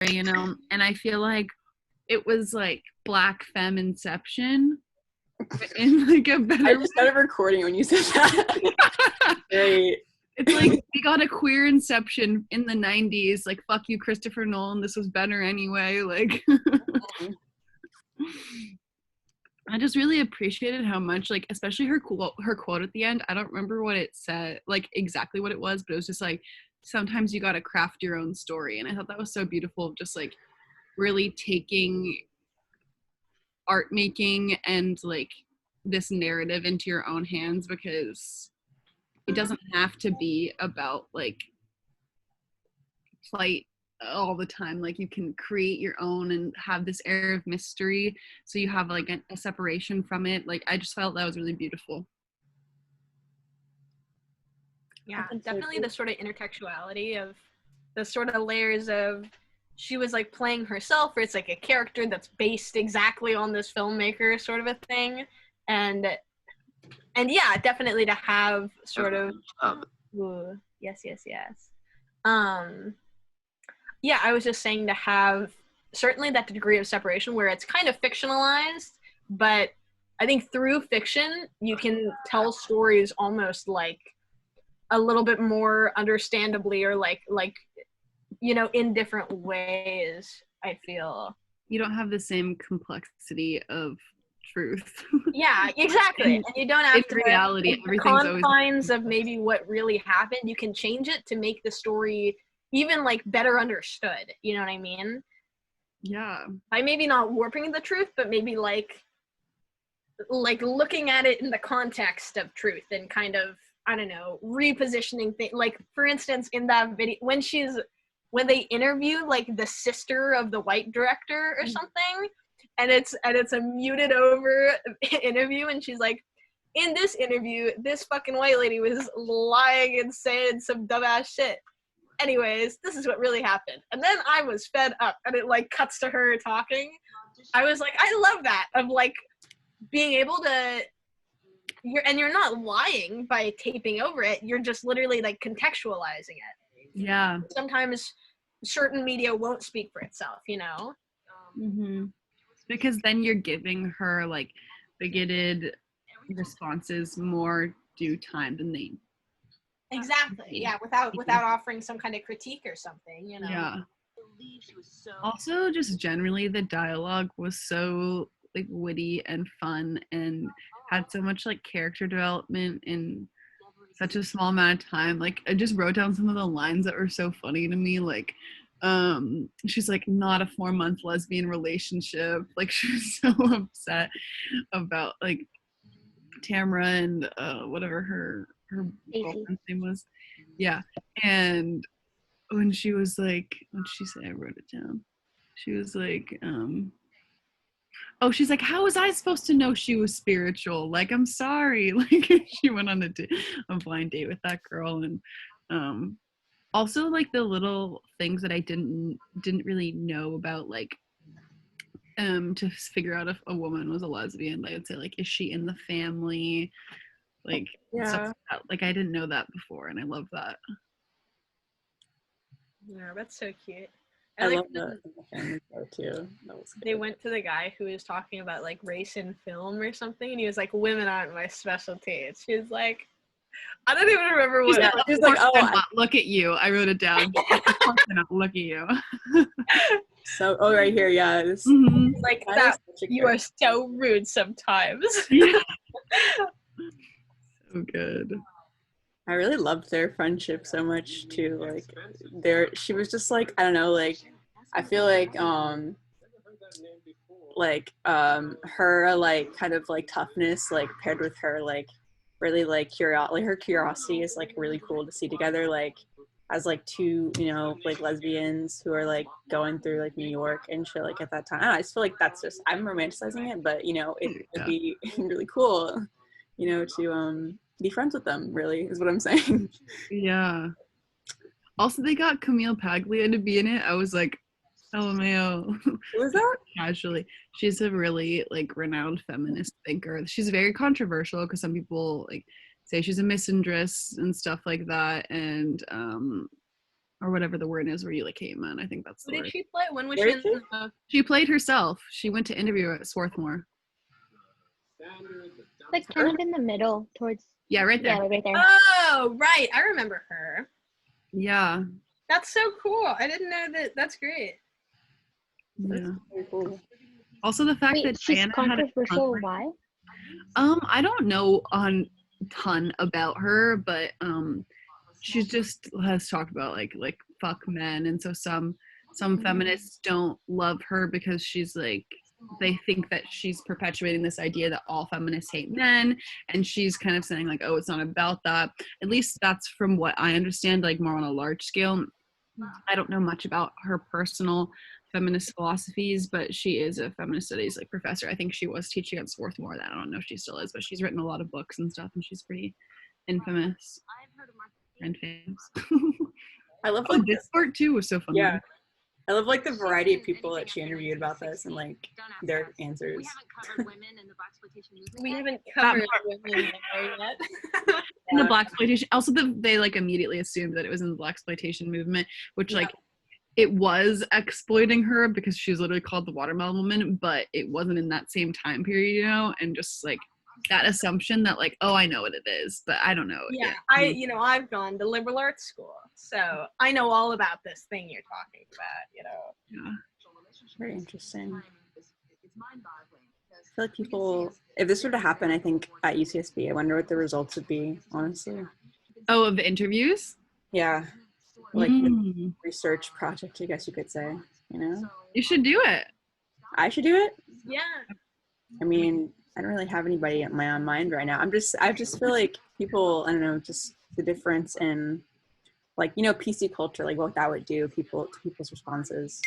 you know, and I feel like it was like Black femme inception in like a better I started recording when you said that. Great. It's like we got a queer inception in the 90s, like fuck you Christopher Nolan, this was better anyway, like I just really appreciated how much, like, especially her quote at the end. I don't remember what it said, like exactly what it was, but it was just like, sometimes you gotta craft your own story. And I thought that was so beautiful, just like really taking art making and like this narrative into your own hands, because it doesn't have to be about like plight all the time. Like you can create your own and have this air of mystery, so you have like a separation from it. Like I just felt that was really beautiful. Yeah, definitely the sort of intertextuality of the sort of layers of, she was like playing herself, or it's like a character that's based exactly on this filmmaker sort of a thing. And yeah, definitely to have sort of yes. Yeah, I was just saying to have certainly that degree of separation where it's kind of fictionalized, but I think through fiction you can tell stories almost like a little bit more understandably, or like you know, in different ways. I feel you don't have the same complexity of truth. Yeah, exactly. And you don't have to reality, the confines of maybe what really happened. You can change it to make the story even like better understood. You know what I mean? Yeah. By maybe not warping the truth, but maybe like looking at it in the context of truth and kind of, I don't know, repositioning things. Like for instance, in that video, when they interview like the sister of the white director or something, and it's a muted over interview, and she's like, in this interview, this fucking white lady was lying and saying some dumbass shit. Anyways, this is what really happened. And then I was fed up, and it like cuts to her talking. I was like, I love that, of like being able to, you're not lying by taping over it. You're just literally like contextualizing it. Yeah. Sometimes certain media won't speak for itself, you know? Mm-hmm. Because then you're giving her like bigoted responses more due time than they exactly. Yeah, without offering some kind of critique or something, you know. Yeah. Also, just generally the dialogue was so like witty and fun and had so much like character development in such a small amount of time. Like I just wrote down some of the lines that were so funny to me, like she's like, not a 4-month lesbian relationship. Like she was so upset about like Tamara and whatever her girlfriend's name was. Yeah. And when she was like, what did she say? I wrote it down. She was like, oh, she's like, how was I supposed to know she was spiritual? Like, I'm sorry. Like she went on a blind date with that girl. And also like the little things that I didn't really know about, like to figure out if a woman was a lesbian. I would say like, is she in the family? Like stuff like that. Like I didn't know that before, and I love that. Yeah, that's so cute. I love that family part too. They went to the guy who was talking about like race in film or something, and he was like, "Women aren't my specialty." And she was like, I don't even remember what. She's like, "Oh, look at you." I wrote it down. Look at you. So, right here, yeah. Like that. You are so rude sometimes. Yeah. So good. I really loved their friendship so much too. Like, she was just like, I don't know, like, I feel like, her like kind of like toughness, like paired with her like really like her curiosity is like really cool to see together. Like, as like two, you know, like lesbians who are like going through like New York and shit like at that time. I just feel like that's just, I'm romanticizing it, but you know, it would be really cool, you know, to be friends with them, really, is what I'm saying. Yeah. Also, they got Camille Paglia to be in it. I was like, LMAO. Who is that? Casually. She's a really like renowned feminist thinker. She's very controversial because some people like say she's a misandrist and stuff like that. And or whatever the word is where you like hate men. I think that's the Who word. did she play? When was Where she is in she? the She played herself. She went to interview at Swarthmore. Like kind of in the middle towards. Yeah, right there. Yeah, like right there. Oh, right. I remember her. Yeah. That's so cool. I didn't know that. That's great. Yeah. Very cool. Also, the fact Wait, that she's Diana had a controversial. Why? I don't know a ton about her, but she just has talked about like fuck men, and so some feminists don't love her because she's like, they think that she's perpetuating this idea that all feminists hate men, and she's kind of saying like, oh, it's not about that. At least that's from what I understand, like more on a large scale. I don't know much about her personal feminist philosophies, but she is a feminist studies like professor. I think she was teaching at Swarthmore. I don't know if she still is, but she's written a lot of books and stuff, and she's pretty infamous and famous. I love like this part too was so fun. yeah. I love like the variety of people that she interviewed about this and like their answers. We haven't covered women there yet. In the blaxploitation, also they like immediately assumed that it was in the blaxploitation movement, which like it was exploiting her because she was literally called the watermelon woman, but it wasn't in that same time period, you know, and just like that assumption that like, oh, I know what it is, but I don't know. Yeah, I've gone to liberal arts school, so I know all about this thing you're talking about, Yeah. Very interesting. I feel like people, if this were to happen, I think at UCSB, I wonder what the results would be, honestly. Oh, of the interviews? Yeah. Like the research project, I guess you could say, you know? You should do it. I should do it? Yeah. I mean, I don't really have anybody in my own mind right now. I just feel like people, I don't know, just the difference in like, you know, PC culture, like what that would do to people's responses.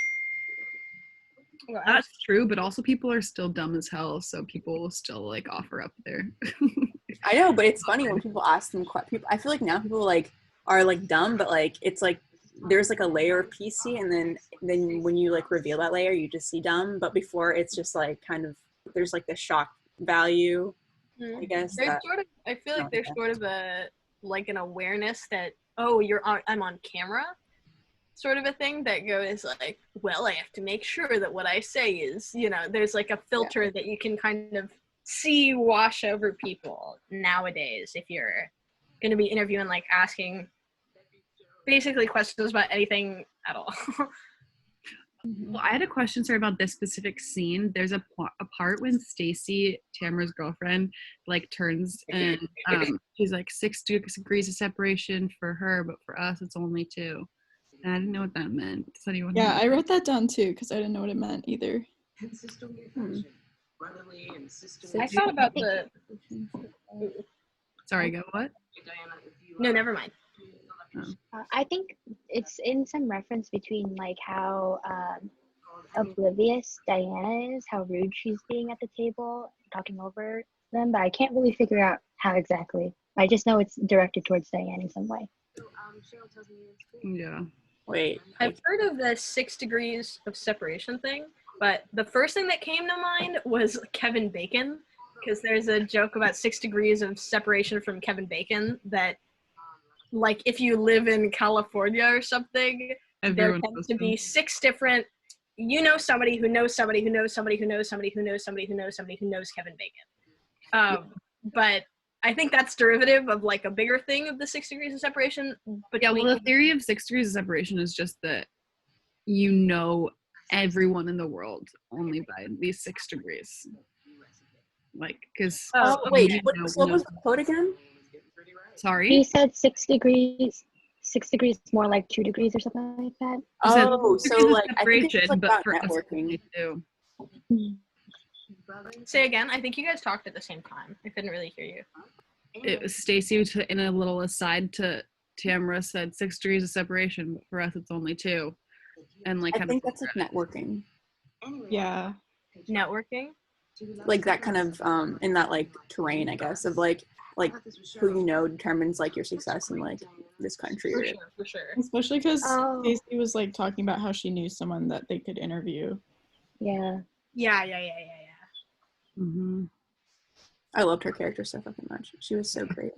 Well, That's true, but also people are still dumb as hell, so people will still like offer up there. I know, but it's funny when people ask them people. I feel like now people like are like dumb, but like it's like there's like a layer of PC, and then when you like reveal that layer, you just see dumb. But before, it's just like kind of there's like the shock value, I guess. There's sort of, I feel like there's sort of a like an awareness that I'm on camera, sort of a thing that goes like, well, I have to make sure that what I say is, you know, there's like a filter that you can kind of see wash over people nowadays if you're going to be interviewing, like asking basically questions about anything at all. Well, I had a question, sorry, about this specific scene. There's a part when Stacy, Tamara's girlfriend, like turns and she's like 6 degrees of separation for her, but for us it's only 2. And I didn't know what that meant. Does anyone know? I wrote that down too because I didn't know what it meant either. I thought about the... Sorry, go what? No, never mind. I think it's in some reference between like how oblivious Diana is, how rude she's being at the table, talking over them, but I can't really figure out how exactly. I just know it's directed towards Diana in some way. Yeah. Wait. I've heard of the 6 degrees of separation thing, but the first thing that came to mind was Kevin Bacon, because there's a joke about 6 degrees of separation from Kevin Bacon that, like, if you live in California or something, there tends to be 6 different, you know, somebody who knows somebody who knows somebody who knows somebody who knows somebody who knows somebody who knows Kevin Bacon. But I think that's derivative of like a bigger thing of the 6 degrees of separation. But yeah, well, the theory of 6 degrees of separation is just that you know everyone in the world only by these 6 degrees. Like, because wait, what was the quote again? Sorry, he said 6 degrees. 6 degrees is more like 2 degrees or something like that. Oh, so like I think it's like but about for networking. Too. Say again. I think you guys talked at the same time. I couldn't really hear you. It was Stacy in a little aside to Tamara said 6 degrees of separation, but for us it's only 2. And like I think that's like networking. Yeah. Networking? Like that kind of in that like terrain, I guess, of like who you know determines like your success in like this country. For sure. Especially because Stacey was like talking about how she knew someone that they could interview. Yeah. Yeah. Mm-hmm. I loved her character so fucking much. She was so great.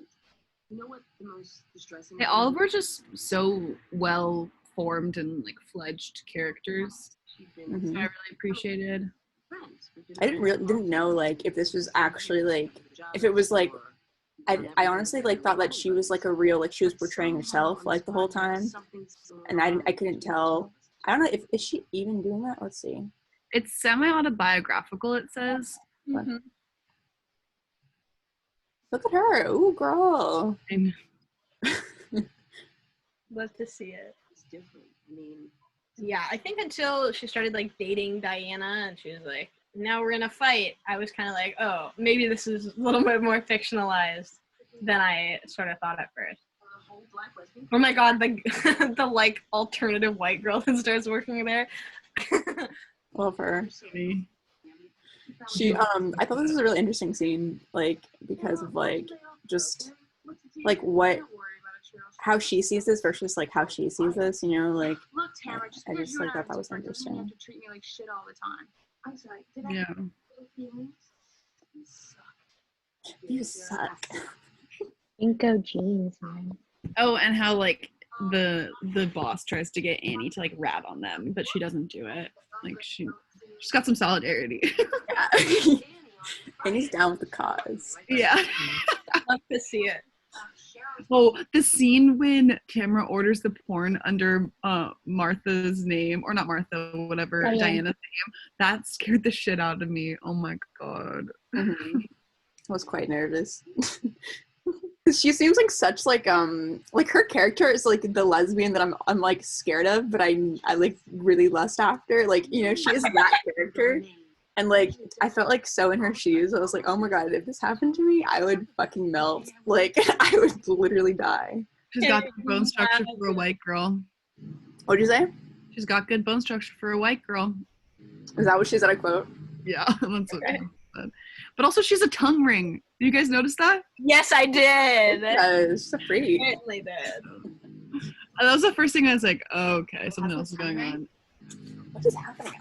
They all were just so well formed and like fledged characters. So I really appreciated. I didn't know like if this was actually like if it was like I honestly like thought that she was like a real like she was portraying herself like the whole time, and I couldn't tell. I don't know if is she even doing that. Let's see. It's semi-autobiographical, it says. Mm-hmm. Look at her. Ooh, girl. Love to see it. Yeah, I think until she started like dating Diana and she was like, now we're gonna fight, I was kind of like, oh, maybe this is a little bit more fictionalized than I sort of thought at first. Oh my god, the the like alternative white girl that starts working there. Love her. She I thought this was a really interesting scene, like because of like just like what how she sees this versus like how she sees this, you know, like I just like that was interesting. Yeah. You suck. Inco jeans, man. Oh, and how like the boss tries to get Annie to like rat on them, but she doesn't do it. Like she's got some solidarity. Yeah. Annie's down with the cause. Yeah. Love to see it. Oh, the scene when Tamara orders the porn under Martha's name, or not Martha, whatever, Diana's name, that scared the shit out of me. Oh my god. Mm-hmm. I was quite nervous. She seems like such like her character is like the lesbian that I'm like scared of, but I like really lust after. Like, you know, she is that character. And like I felt like so in her shoes. I was like, oh my god, if this happened to me, I would fucking melt. Like I would literally die. She's got good bone structure for a white girl. What'd you say? She's got good bone structure for a white girl. Is that what she said? I quote. Yeah, that's what she said. But also she's a tongue ring. Did you guys notice that? Yes, I did. Yeah, she's a freak. I certainly did. That was the first thing I was like, oh, okay, something else is going on. What is happening?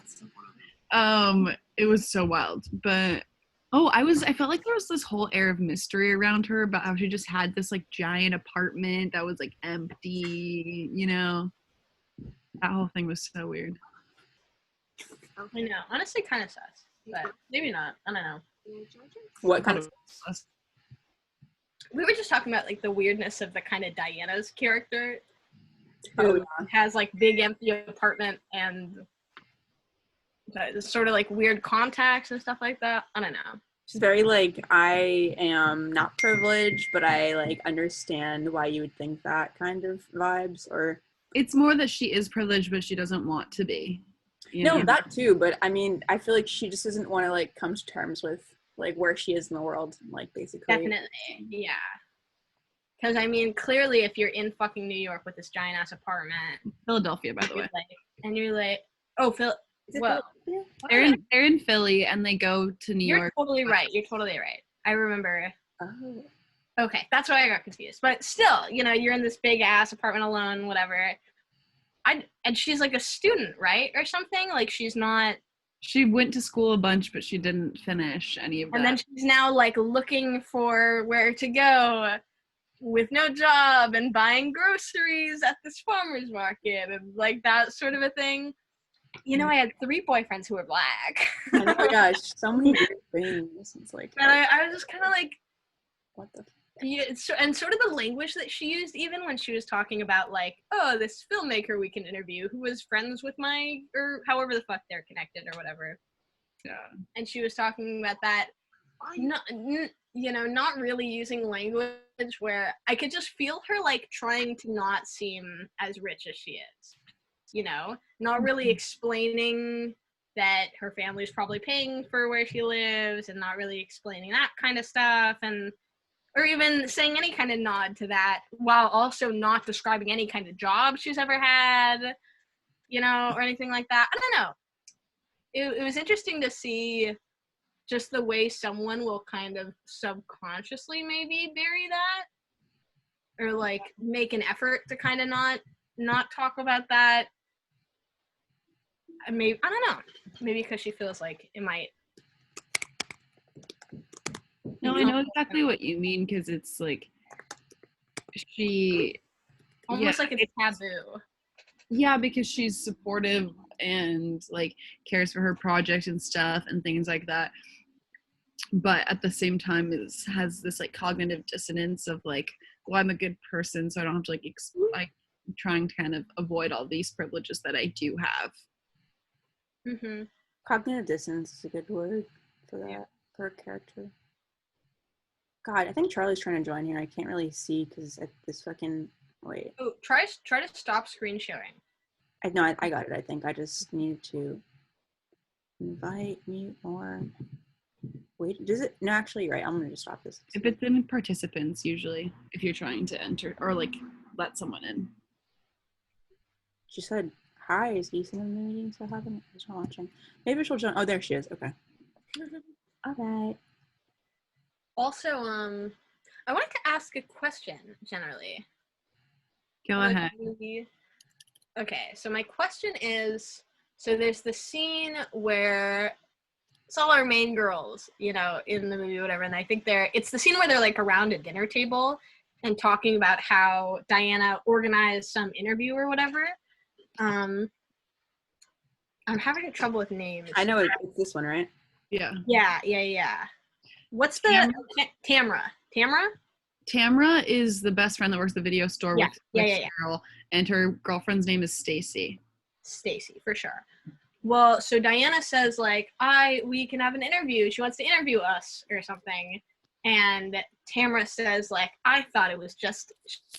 It was so wild. But I felt like there was this whole air of mystery around her about how she just had this like giant apartment that was like empty, you know. That whole thing was so weird. I know. Honestly kind of sus. But maybe not. I don't know. What kind of we were just talking about like the weirdness of the kind of Diana's character who has like big empty apartment and sort of like weird contacts and stuff like that. I don't know. She's very like, I am not privileged, but I like understand why you would think that kind of vibes. Or it's more that she is privileged but she doesn't want to be. No, that too, but I mean I feel like she just doesn't want to like come to terms with like where she is in the world, like basically. Definitely, yeah. Because I mean, clearly, if you're in fucking New York with this giant ass apartment, Philadelphia, by the way, like, and you're like, oh, Phil. Well, they're in Philly, and they go to New York. You're totally right. You're totally right. I remember. Oh. Okay, that's why I got confused. But still, you know, you're in this big ass apartment alone, whatever. And she's like a student, right, or something. Like she's not. She went to school a bunch, but she didn't finish any of that. And then she's now like looking for where to go with no job and buying groceries at this farmer's market and like that sort of a thing. You know, I had 3 boyfriends who were black. Oh my gosh, so many weird things. It's like, and I was just kind of like, what the? Yeah, and sort of the language that she used, even when she was talking about like, oh, this filmmaker we can interview who was friends with or however the fuck they're connected or whatever. Yeah. And she was talking about that, not really using language where I could just feel her like trying to not seem as rich as she is. You know, not really explaining that her family's probably paying for where she lives and not really explaining that kind of stuff or even saying any kind of nod to that while also not describing any kind of job she's ever had, you know, or anything like that. I don't know. It was interesting to see just the way someone will kind of subconsciously maybe bury that or like make an effort to kind of not talk about that. Maybe, I don't know. Maybe because she feels like it might. No, I know exactly what you mean because it's like she almost like it's taboo. Yeah, because she's supportive and like cares for her project and stuff and things like that. But at the same time has this like cognitive dissonance of like, well, I'm a good person, so I don't have to like like trying to kind of avoid all these privileges that I do have. Mm-hmm. Cognitive dissonance is a good word for that, for a character. God, I think Charlie's trying to join here. I can't really see because this fucking, wait. Oh, try to stop screen sharing. I got it. I think I just need to invite me more. Wait, does it? No, actually, you're right. I'm going to just stop this. If it's in participants, usually, if you're trying to enter or like let someone in. She said, hi, is Ethan in the meeting? So I haven't, she's not watching. Maybe she'll join. Oh, there she is. Okay. All right. Also, I wanted to ask a question generally. Go ahead. Okay, so my question is, so there's the scene where it's all our main girls, you know, in the movie, whatever, and I think it's the scene where they're like around a dinner table and talking about how Diana organized some interview or whatever. I'm having trouble with names. I know it's this one, right? Yeah. What's the Tamra? Tamra is the best friend that works at the video store with Cheryl, and her girlfriend's name is Stacy. Stacy, for sure. Well, so Diana says like, we can have an interview. She wants to interview us or something. And Tamra says like, I thought it was just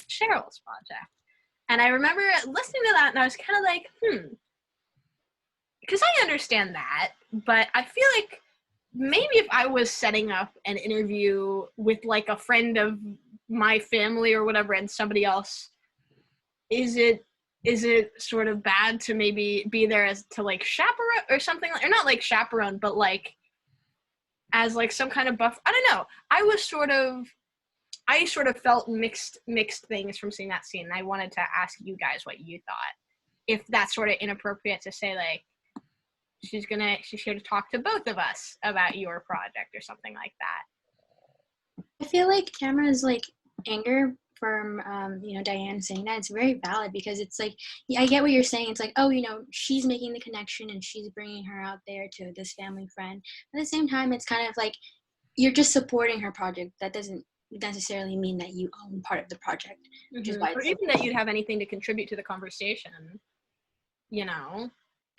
Cheryl's project. And I remember listening to that and I was kind of like, because I understand that, but I feel like maybe if I was setting up an interview with like a friend of my family or whatever and somebody else, is it sort of bad to maybe be there as to like chaperone or something, or not like chaperone, but like as like some kind of buff? I don't know. I sort of felt mixed things from seeing that scene. And I wanted to ask you guys what you thought. If that's sort of inappropriate to say like, she's here to talk to both of us about your project or something like that. I feel like Tamara's like anger from Diane saying that, it's very valid, because it's like, I get what you're saying. It's like, oh, she's making the connection and she's bringing her out there to this family friend. At the same time, it's kind of like you're just supporting her project. That doesn't necessarily mean that you own part of the project, which is why or even that you'd have anything to contribute to the conversation,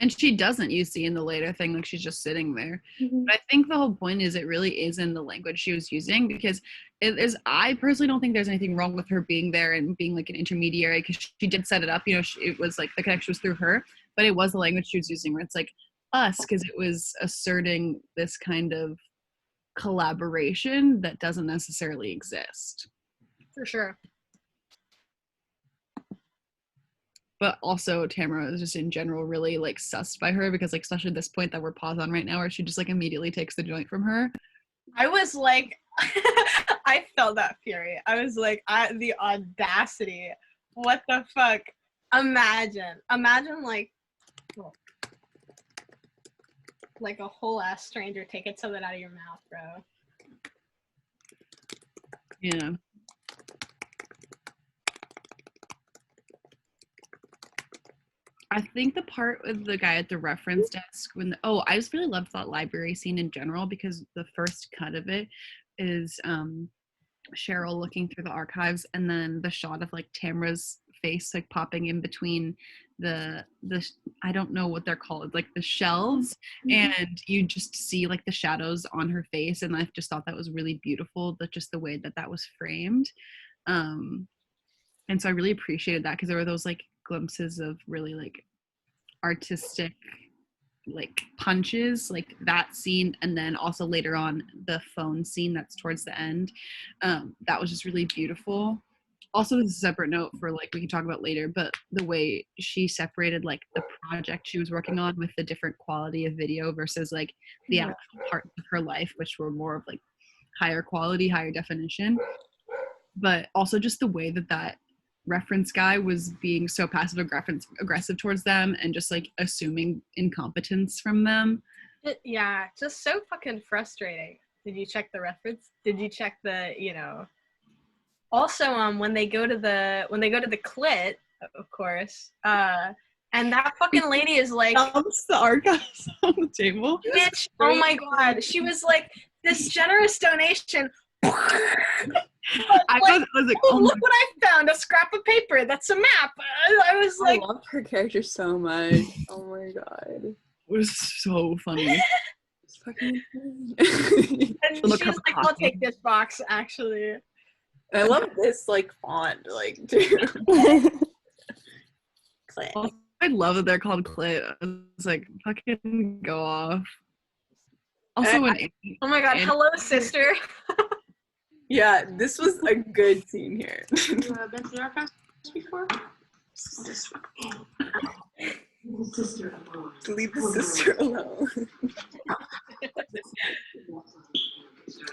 And she doesn't, you see in the later thing, like she's just sitting there. But I think the whole point is it really is in the language she was using, because I personally don't think there's anything wrong with her being there and being like an intermediary, because she did set it up, it was like the connection was through her, but it was the language she was using where it's like us, because it was asserting this kind of collaboration that doesn't necessarily exist. For sure. But also Tamara is just in general really like sussed by her, because like especially this point that we're paused on right now where she just like immediately takes the joint from her. I was like I felt that fury. I was like, the audacity. What the fuck? Imagine like a whole ass stranger taking something out of your mouth, bro. Yeah. I think the part with the guy at the reference desk I just really loved that library scene in general, because the first cut of it is Cheryl looking through the archives, and then the shot of like Tamra's face like popping in between the I don't know what they're called, like the shelves, and you just see like the shadows on her face, and I just thought that was really beautiful, that just the way that was framed. And so I really appreciated that, because there were those like glimpses of really like artistic like punches, like that scene, and then also later on the phone scene that's towards the end. That was just really beautiful. Also, as a separate note for like we can talk about later, but the way she separated like the project she was working on with the different quality of video versus like the actual parts of her life, which were more of like higher quality, higher definition. But also just the way that reference guy was being so passive aggressive towards them and just like assuming incompetence from them. Yeah, just so fucking frustrating. Did you check the reference? Did you check the, Also, when they go to the clit, of course. And that fucking lady is like, dumps the archives on the table. bitch, oh my god. She was like, this generous donation. I was like, oh, look what I found, a scrap of paper. That's a map. I was like, I love her character so much. Oh my god. it was so funny. It's fucking and Look she was up like, coffee. I'll take this box, actually. I love this like font, like dude. Also, I love that they're called Clit. I was like, fucking go off. Also, when Oh my god, hello, sister. Yeah, this was a good scene here. You have been to the archives before? Leave the sister alone.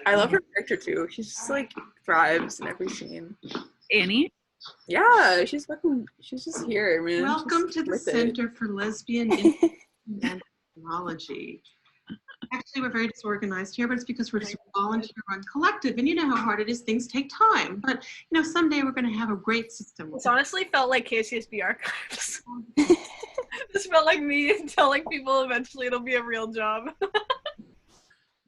I love her character too. She's just like thrives in every scene. Annie? Yeah, she's just here, man. Welcome She's to the with it. Center for Lesbian and Technology. Actually, we're very disorganized here, but it's because we're just a volunteer-run collective, and you know how hard it is. Things take time, but you know someday we're going to have a great system. This honestly felt like KCSB archives. This felt like me telling people eventually it'll be a real job.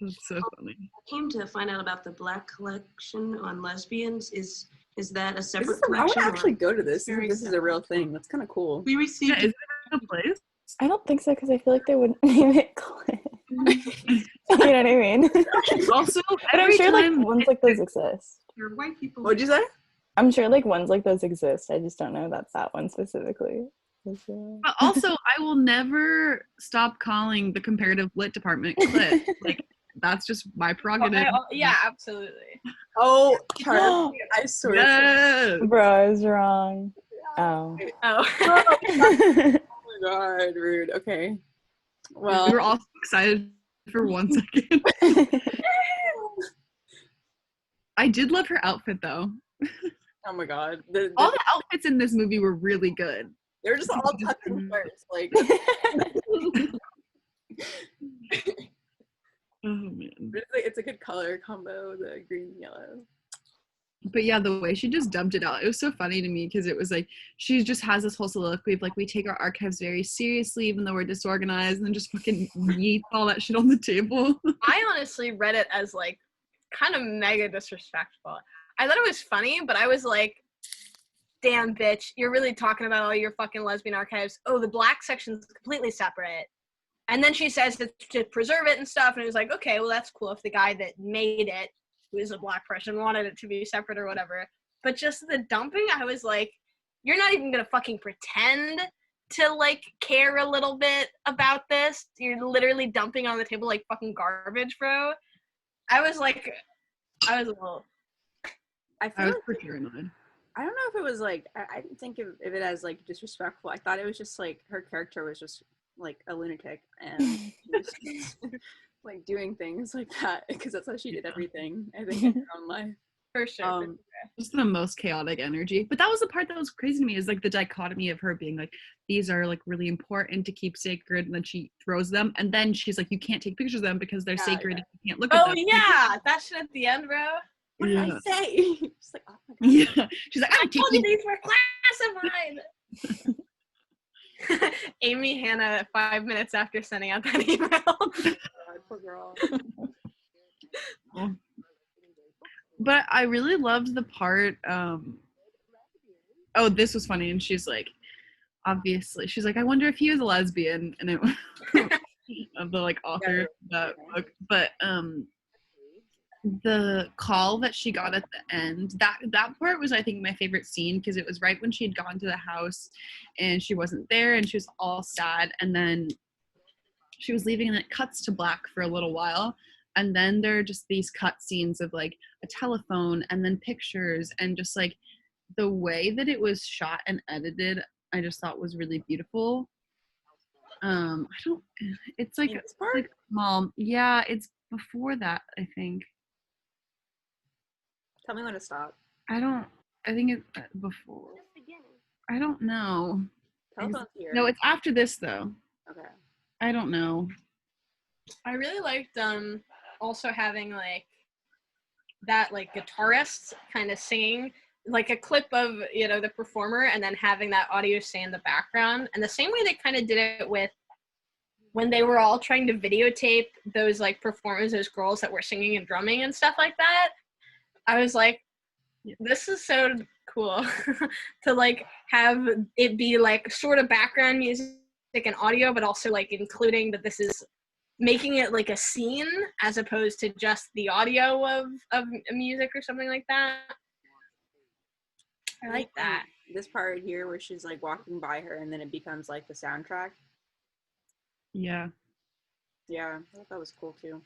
That's so funny. I came to find out about the Black collection on lesbians. Is that a separate I want collection? to actually go to this. Very This is a real thing. That's kind of cool. We received. Yeah, is it a place? I don't think so because I feel like they wouldn't name it Clit. You know what I mean? Also, But I'm every sure like time ones like those exist. Your white people. What'd you say? I'm sure like ones like those exist. I just don't know that's that one specifically. But also, I will never stop calling the comparative lit department Clit. Like, that's just my prerogative. Yeah, absolutely. Oh, Charlie, I swear. Yes. Bro, I was wrong. Oh. Oh. Oh my god, rude. Okay. Well, We were all excited for 1 second. I did love her outfit, though. oh my god. All the outfits in this movie were really good. They're just all tucked in first. Like, Oh, man. it's a good color combo, the green and yellow. But yeah, the way she just dumped it out, it was so funny to me because it was like, she just has this whole soliloquy of like, we take our archives very seriously even though we're disorganized, and then just fucking yeet all that shit on the table. I honestly read it as like kind of mega disrespectful. I thought it was funny, but I was like, damn bitch, you're really talking about all your fucking lesbian archives. Oh, the Black section's completely separate. And then she says that to preserve it and stuff, and it was like, okay, well that's cool if the guy that made it, who is a Black person, wanted it to be separate or whatever. But just the dumping, I was like, you're not even gonna fucking pretend to like care a little bit about this. You're literally dumping on the table like fucking garbage, bro. I was a little. I I was feel pretty annoyed. I don't know if it was like I didn't think of it as like disrespectful. I thought it was just like her character was just like a lunatic and she was just, like doing things like that because that's how she did everything. I think in her own life. For sure. Just the most chaotic energy. But that was the part that was crazy to me, is like the dichotomy of her being like, these are like really important to keep sacred, and then she throws them, and then she's like, you can't take pictures of them because they're sacred and you can't look at them. Oh yeah, that shit at the end, bro. What did I say? Just like, oh my god. Yeah. She's like, I I'm told you taking these were classified. Amy Hannah 5 minutes after sending out that email. God, poor girl. But I really loved the part, oh, this was funny, and she's like, obviously, she's like, I wonder if he was a lesbian, and it of the like author of that book. But the call that she got at the end, that part was, I think, my favorite scene, because it was right when she had gone to the house and she wasn't there and she was all sad, and then she was leaving and it cuts to black for a little while, and then there are just these cut scenes of like a telephone and then pictures, and just like the way that it was shot and edited, I just thought was really beautiful. It's like small. Yeah, it's before that, I think. Tell me when to stop. I think it's before. I don't know. Telephone's here. No, it's after this though. Okay. I don't know. I really liked also having like that like guitarist kind of singing like a clip of, you know, the performer and then having that audio stay in the background. And the same way they kind of did it with when they were all trying to videotape those like performers, those girls that were singing and drumming and stuff like that. I was like, this is so cool to like have it be like sort of background music and audio, but also like including that this is making it like a scene as opposed to just the audio of music or something like that. I like that. This part here where she's like walking by her and then it becomes like the soundtrack. Yeah. Yeah, I thought that was cool too.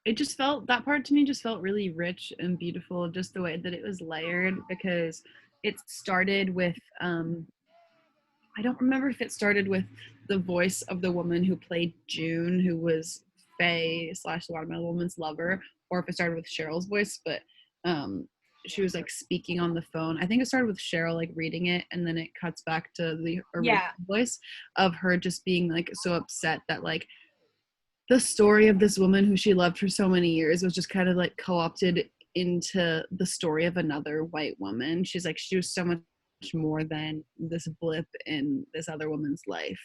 It just felt, that part to me just felt really rich and beautiful, just the way that it was layered, because it started with, I don't remember if it started with the voice of the woman who played June, who was Faye / the Watermelon Woman's lover, or if it started with Cheryl's voice, but she was like speaking on the phone. I think it started with Cheryl like reading it, and then it cuts back to the original voice of her just being like so upset that like the story of this woman who she loved for so many years was just kind of like co-opted into the story of another white woman. She's like, she was so much more than this blip in this other woman's life.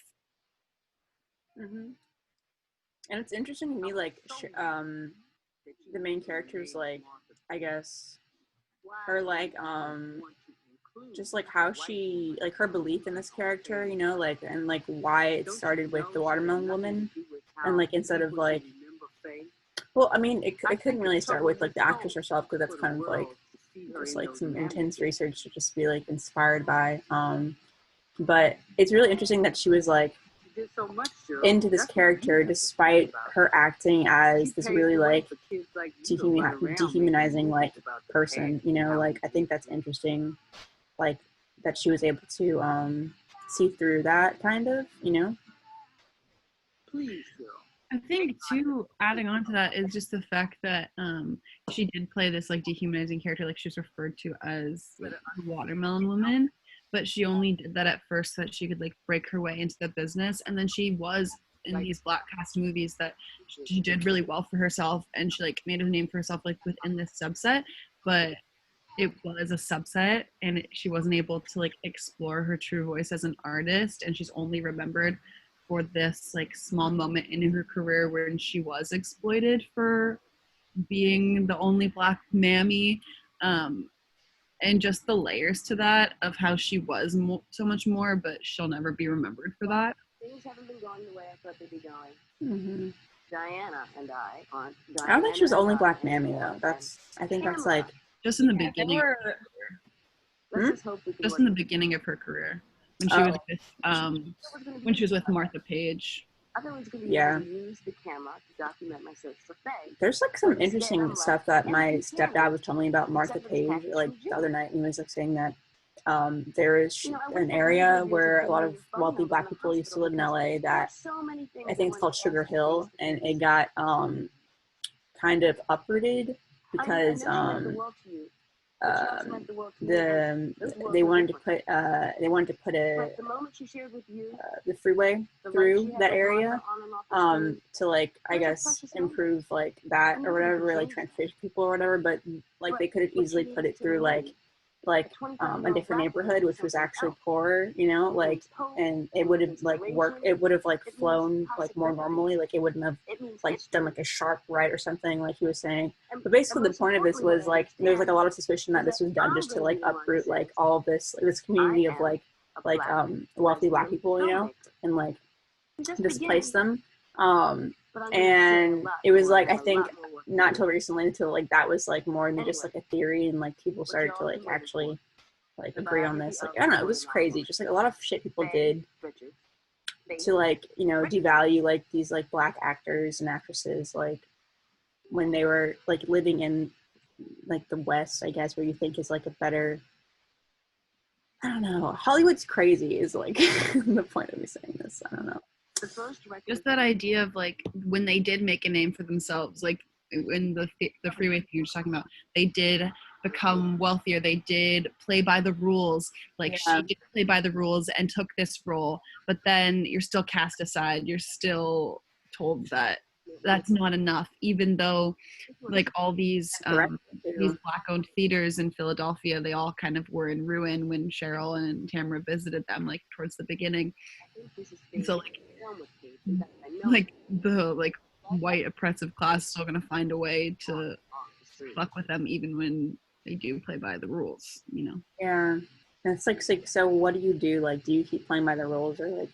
Mm-hmm. And it's interesting to me, like, the main character's like, I guess, her like, just like how she, like her belief in this character, you know, like, and like why it started with the Watermelon Woman, and like instead of like, well, I mean, it couldn't really start with like the actress herself, because that's kind of like just like some intense research to just be like inspired by. But it's really interesting that she was like into this character despite her acting as this really like dehumanizing like person, you know. Like I think that's interesting, like that she was able to see through that kind of, you know. I think too, adding on to that is just the fact that she did play this like dehumanizing character, like she was referred to as like, the Watermelon Woman, but she only did that at first so that she could like break her way into the business, and then she was in these black cast movies that she did really well for herself, and she like made a name for herself like within this subset, but it was a subset, and she wasn't able to like explore her true voice as an artist, and she's only remembered for this like small moment in her career when she was exploited for being the only black mammy, and just the layers to that of how she was so much more, but she'll never be remembered for that. Things haven't been going the way I thought they'd be going. Mm-hmm. Diana and I aren't. I don't think she was the only black mammy though. I think that's like just in the beginning. Just in the beginning of her career, when she was with, when she was with Martha Page. Yeah. Use the camera to document my search for Faye. There's like some interesting stuff that my stepdad was telling me about Martha Page like the other night, and he was like saying that there is an area where a lot of wealthy black people used to live in LA that I think it's called Sugar Hill, and it got kind of uprooted because they wanted to put the freeway through that area to like I guess improve like that or whatever, like transportation people or whatever, but like they could have easily put it through like a different neighborhood which was actually poorer, you know, like, and it would have like worked, it would have like flown like more normally, like it wouldn't have like done like a sharp right or something like he was saying. But basically the point of this was like there's like a lot of suspicion that this was done just to like uproot like all of this community of like wealthy black people, you know, and like displace them. And it was like I think not till recently until like that was like more than just like a theory, and like people started to like actually like agree on this. Like I don't know, it was crazy. Just like a lot of shit people did to like, you know, devalue like these like black actors and actresses like when they were like living in like the West, I guess, where you think is like a better, I don't know. Hollywood's crazy is like the point of me saying this. I don't know. Just that idea of like when they did make a name for themselves, like in the freeway thing you're just talking about, they did become wealthier, they did play by the rules, like she did play by the rules and took this role, but then you're still cast aside, you're still told that that's not enough, even though like all these Correct. Black-owned theaters in Philadelphia, they all kind of were in ruin when Cheryl and Tamara visited them, like towards the beginning. And so like the like white oppressive class is still gonna find a way to fuck with them even when they do play by the rules, you know? Yeah. And it's like, so what do you do? Like, do you keep playing by the rules, or like,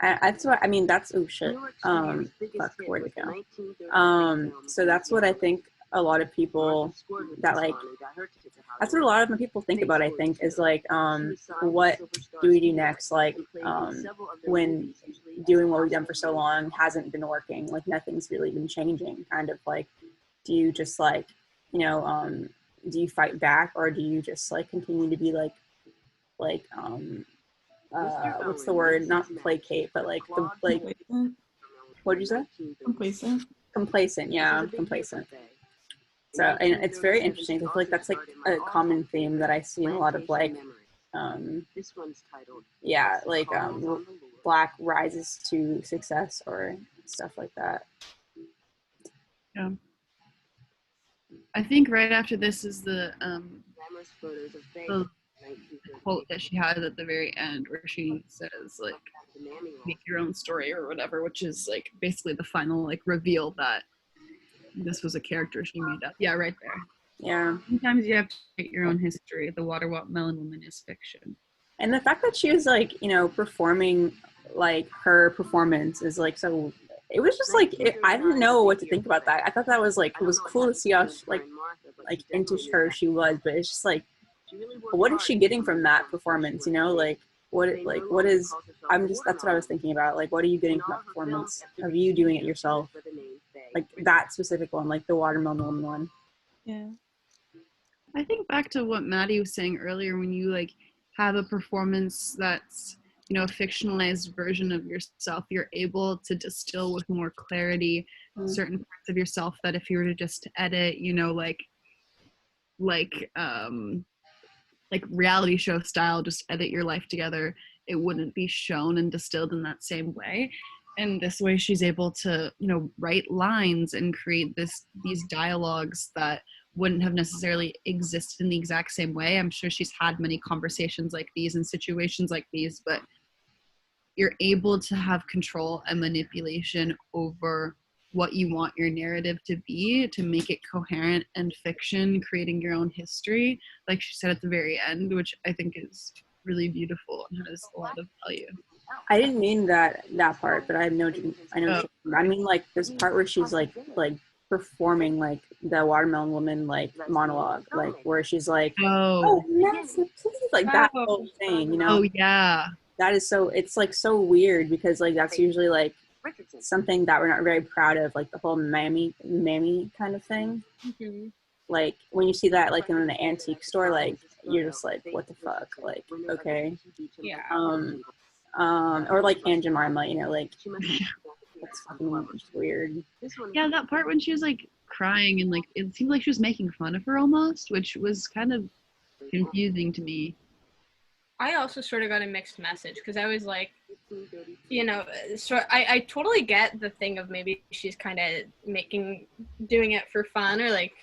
that's what I mean. That's oh shit. Fuck, where'd it go? So that's what I think a lot of people that like. That's what a lot of people think about. I think is like, what do we do next? Like, when doing what we've done for so long hasn't been working. Like, nothing's really been changing. Kind of like, do you just like, you know, do you fight back, or do you just like continue to be like what's the word? Not placate, but like the like. Complacent. What did you say? Complacent. Complacent, yeah, complacent. So, and it's very interesting. I feel like that's like a common theme that I see in a lot of like, yeah, like Black rises to success or stuff like that. Yeah. I think right after this is the quote that she has at the very end where she says like, make your own story or whatever, which is like basically the final like reveal that this was a character she made up. Yeah, right there. Yeah. Sometimes you have to create your own history. The Watermelon Woman is fiction. And the fact that she was like, you know, performing like her performance is like so. It was just like I didn't know what to think about that. I thought that was like it was cool to see how like into her she was, but it's just like, what is she getting from that performance? You know, like what is? I'm just that's what I was thinking about. Like, what are you getting from that performance of you doing it yourself? Like that specific one, like the Watermelon Woman one. Yeah. I think back to what Maddie was saying earlier, when you like have a performance that's, you know, a fictionalized version of yourself, you're able to distill with more clarity certain parts of yourself that if you were to just edit, you know, like reality show style, just edit your life together, it wouldn't be shown and distilled in that same way. And this way she's able to, you know, write lines and create these dialogues that wouldn't have necessarily existed in the exact same way. I'm sure she's had many conversations like these and situations like these, but you're able to have control and manipulation over what you want your narrative to be, to make it coherent and fiction, creating your own history, like she said at the very end, which I think is really beautiful and has a lot of value. I didn't mean that part, but I know. I mean, like this part where she's like performing like the Watermelon Woman like monologue, like where she's like, "Oh, massive, please," like that whole thing, you know? Oh yeah. That is so. It's like so weird because like that's usually like something that we're not very proud of, like the whole mammy kind of thing. Mm-hmm. Like when you see that like in an antique store, like you're just like, what the fuck? Like, okay. Yeah. Or like Aunt Jemima, you know, like that's fucking weird. Yeah, that part when she was like crying and like it seemed like she was making fun of her almost, which was kind of confusing to me. I also sort of got a mixed message because I was like, you know, so I totally get the thing of maybe she's kind of doing it for fun or like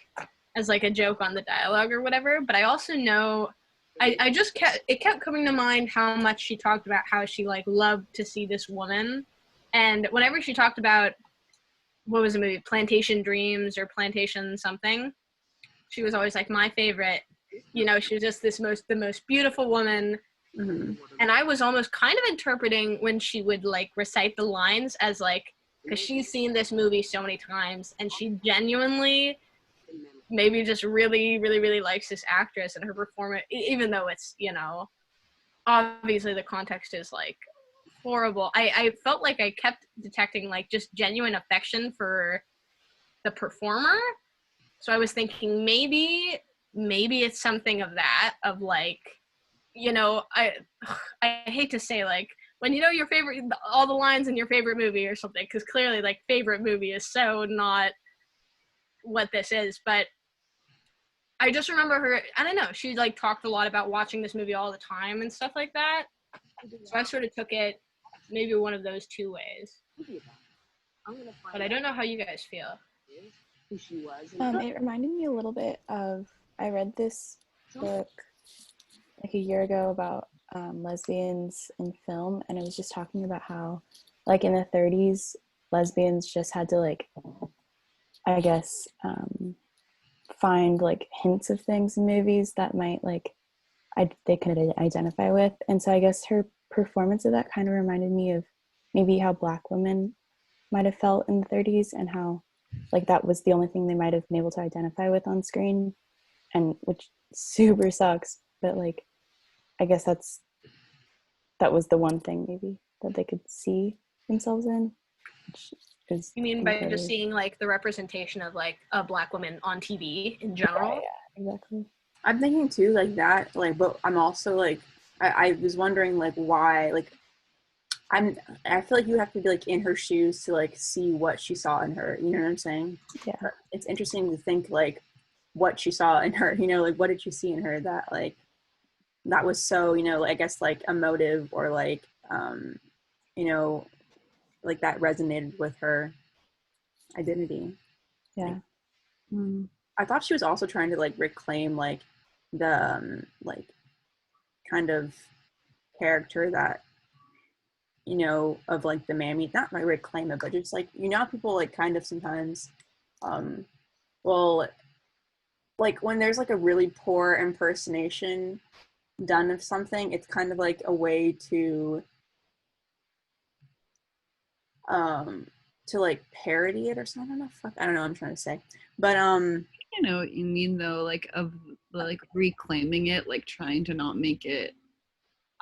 as like a joke on the dialogue or whatever. But I also know, it kept coming to mind how much she talked about how she like loved to see this woman. And whenever she talked about, what was the movie, Plantation Dreams or Plantation something, she was always like, my favorite. You know, she was just the most beautiful woman. Mm-hmm. And I was almost kind of interpreting when she would like recite the lines as like, because she's seen this movie so many times and she genuinely maybe just really, really, really likes this actress and her performance, even though it's, you know, obviously the context is like horrible. I felt like I kept detecting like just genuine affection for the performer. So I was thinking maybe it's something of that, of like, you know, I hate to say like when you know your favorite, all the lines in your favorite movie or something, because clearly like favorite movie is so not what this is, but I just remember her, I don't know, she like talked a lot about watching this movie all the time and stuff like that. So I sort of took it maybe one of those two ways. but I don't know how you guys feel. Who she was. It reminded me a little bit of, I read this book like a year ago about lesbians in film, and it was just talking about how, like, in the 30s, lesbians just had to, like, I guess, find, like, hints of things in movies that might, like, they could identify with. And so I guess her performance of that kind of reminded me of maybe how Black women might have felt in the 30s, and how, like, that was the only thing they might have been able to identify with on screen, and which super sucks, but, like, I guess that was the one thing maybe that they could see themselves in, which is, You mean by just seeing, like, the representation of, like, a Black woman on TV in general? Yeah, exactly. I'm thinking too, like that, like, but I'm also like, I was wondering, like, why, like, I feel like you have to be, like, in her shoes to, like, see what she saw in her, you know what I'm saying? Yeah. But it's interesting to think, like, what she saw in her, you know, like, what did you see in her that, like, that was so, you know, I guess, like, emotive, or, like, you know, like, that resonated with her identity. Yeah. Like, I thought she was also trying to, like, reclaim, like, the, like, kind of character that, you know, of, like, the mammy, not my reclaim it, but just, like, you know, people, like, kind of sometimes, well, like, when there's, like, a really poor impersonation done of something, it's kind of like a way to like, parody it or something. I don't know what I'm trying to say, but You know what you mean, though, like, of, like, reclaiming it, like, trying to not make it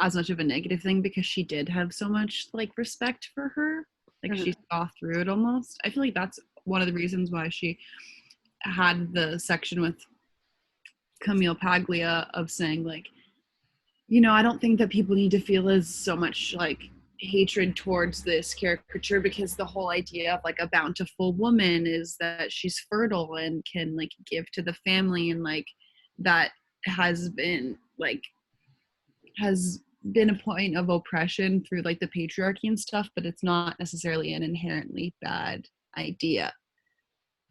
as much of a negative thing, because she did have so much, like, respect for her, like, she saw through it almost. I feel like that's one of the reasons why she had the section with Camille Paglia of saying, like, you know, I don't think that people need to feel as so much, like, hatred towards this caricature, because the whole idea of, like, a bountiful woman is that she's fertile and can, like, give to the family, and, like, that has been a point of oppression through, like, the patriarchy and stuff, but it's not necessarily an inherently bad idea.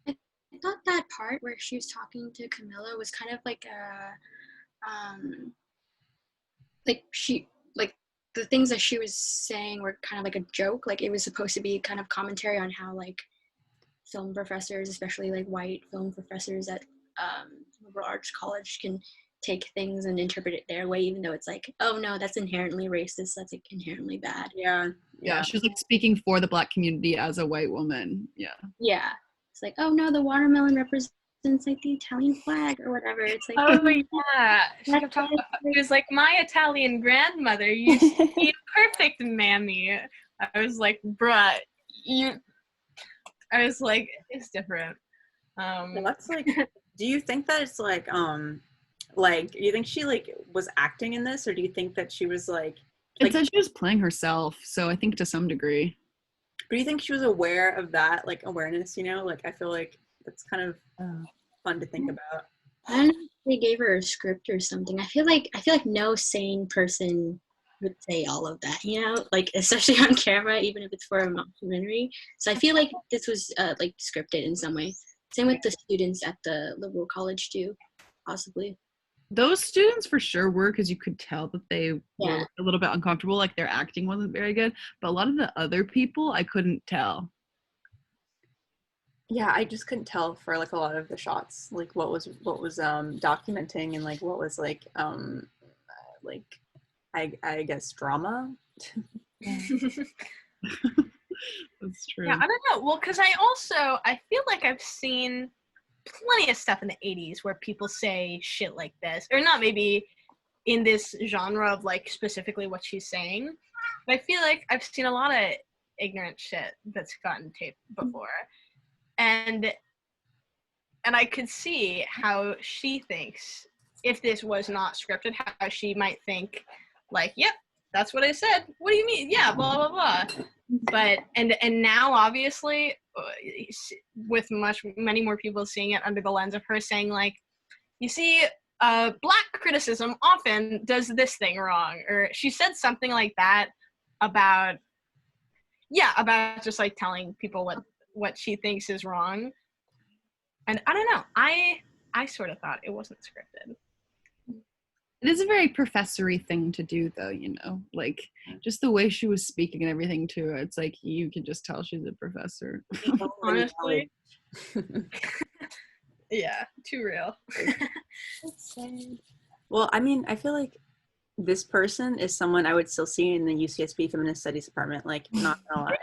I thought that part where she was talking to Camilla was kind of like a like the things that she was saying were kind of like a joke. Like, it was supposed to be kind of commentary on how, like, film professors, especially, like, white film professors at liberal arts college, can take things and interpret it their way, even though it's like, oh no, that's inherently racist, that's, like, inherently bad. Yeah, she was, like, speaking for the Black community as a white woman. Yeah, it's like, oh no, the watermelon represents, like, the Italian flag or whatever. It's like, oh yeah, she was like, my Italian grandmother used to be a perfect mammy. I was like, bruh, I was like, it's different. Well, that's, like, do you think that it's, like, do you think she, like, was acting in this, or do you think that she was, like, it said she was playing herself, so I think to some degree. Do you think she was aware of that, like, awareness, you know? Like, I feel like it's kind of fun to think about. I don't know if they gave her a script or something. I feel like no sane person would say all of that, you know, like, especially on camera, even if it's for a documentary. So I feel like this was like, scripted in some way. Same with the students at the liberal college too, possibly. Those students for sure were, because you could tell that they were a little bit uncomfortable, like, their acting wasn't very good, but a lot of the other people I couldn't tell. Yeah, I just couldn't tell for, like, a lot of the shots, like, what was documenting, and, like, what was, like, I guess drama. That's true. Yeah, I don't know. Well, because I feel like I've seen plenty of stuff in the 80s where people say shit like this, or not maybe in this genre of, like, specifically what she's saying, but I feel like I've seen a lot of ignorant shit that's gotten taped before, and I could see how she thinks, if this was not scripted, how she might think, like, yep, that's what I said, what do you mean, yeah, blah blah blah. But and now, obviously, with many more people seeing it under the lens of her saying, like, you see, Black criticism often does this thing wrong, or she said something like that about, yeah, about just like telling people what she thinks is wrong. And I don't know, I sort of thought it wasn't scripted. It is a very professory thing to do, though, you know, like just the way she was speaking and everything too. It's like you can just tell she's a professor. Honestly. Yeah, too real. Well, I mean, I feel like this person is someone I would still see in the UCSB Feminist Studies department. Like, not gonna lie.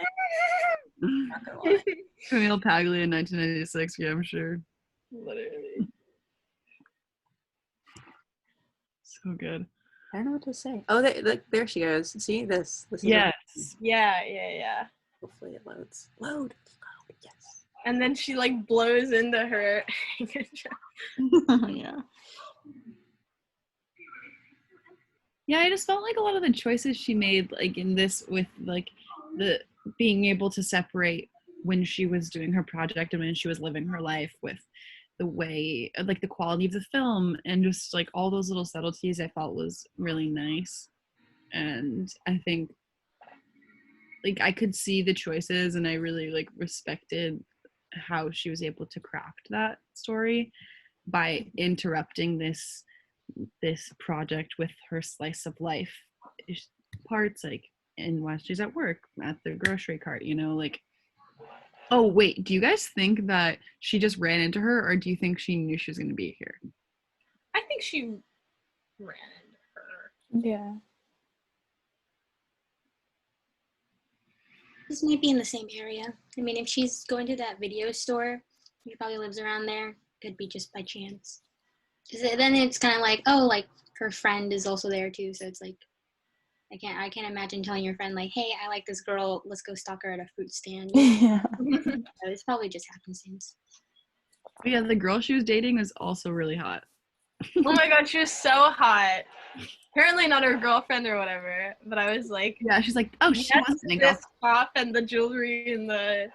Not gonna lie. Camille Paglia in 1996, yeah, I'm sure. Literally. So good. I don't know what to say. Oh, there she goes. See this? This is Yes. Yeah. Hopefully it loads. Load. Yes. And then she like blows into her. Yeah. Yeah, I just felt like a lot of the choices she made, like in this, with like the being able to separate when she was doing her project and when she was living her life, with the way, like the quality of the film, and just like all those little subtleties, I felt was really nice. And I think like I could see the choices, and I really like respected how she was able to craft that story by interrupting this project with her slice of life parts, like in while she's at work at the grocery cart, you know, like. Oh wait, do you guys think that she just ran into her, or do you think she knew she was going to be here? I think she ran into her. Yeah. This might be in the same area. I mean, if she's going to that video store, she probably lives around there. Could be just by chance. 'Cause then it's kind of like, oh, like her friend is also there too. So it's like, I can't imagine telling your friend like, hey, I like this girl. Let's go stalk her at a fruit stand. Yeah. So it's probably just happenstance. But yeah, the girl she was dating was also really hot. Oh my god, she was so hot. Apparently not her girlfriend or whatever, but I was like, Yeah, she's like, oh, she yes, wants to make this top and the jewelry and her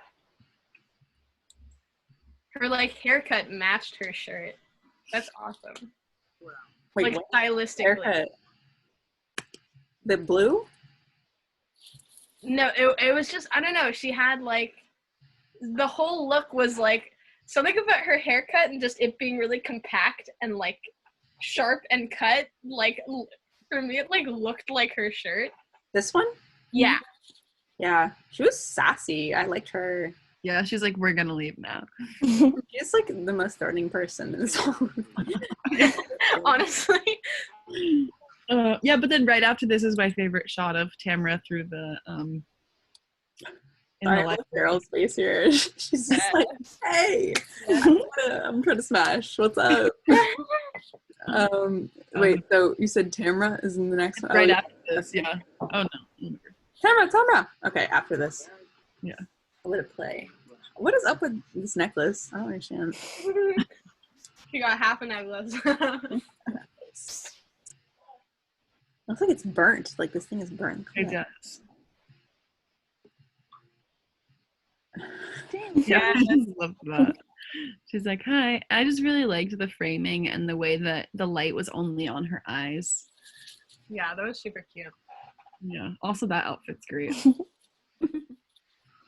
like haircut matched her shirt. That's awesome. Wait, like what? stylistically. Haircut. The blue? No, it was just, I don't know, she had like, the whole look was like, something about her haircut and just it being really compact and like sharp and cut, like for me it like looked like her shirt. This one? Yeah. Yeah, she was sassy. I liked her. Yeah, she's like, we're gonna leave now. She's like the most threatening person in this whole movie. Honestly. Yeah, but then right after this is my favorite shot of Tamara through the in I the love library. Cheryl's face here. She's just like, hey, I'm trying to smash. What's up? Wait, so you said Tamara is in the next one? Right after this, yeah. Oh no. Tamara. Okay, after this. Yeah. Let it play. What is up with this necklace? I don't understand. She got half a necklace. Looks like it's burnt. Like this thing is burnt. It does. Yeah. I just love that. She's like, hi. I just really liked the framing and the way that the light was only on her eyes. Yeah, that was super cute. Yeah. Also, that outfit's great.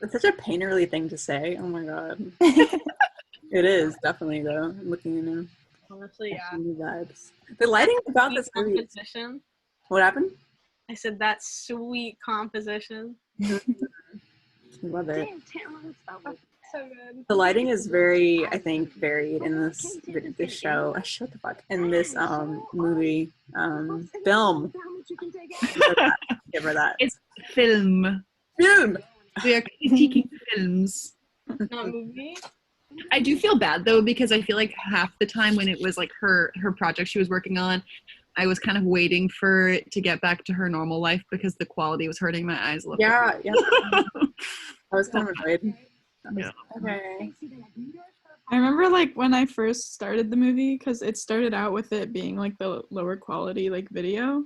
It's such a painterly thing to say. Oh my god. It is, definitely, though. I'm looking at it. Honestly, yeah. Vibes. The lighting about this movie. Composition. What happened? I said that sweet composition. Love it. So good. The lighting is very, I think, varied in this show. Shut the fuck. In this movie, film. Give her that. It's film. Film. We are critiquing films. Not movie. I do feel bad though, because I feel like half the time when it was like her project she was working on, I was kind of waiting for it to get back to her normal life because the quality was hurting my eyes a little. Yeah. I was kind of annoyed. Yeah. Okay. I remember like when I first started the movie, because it started out with it being like the lower quality like video.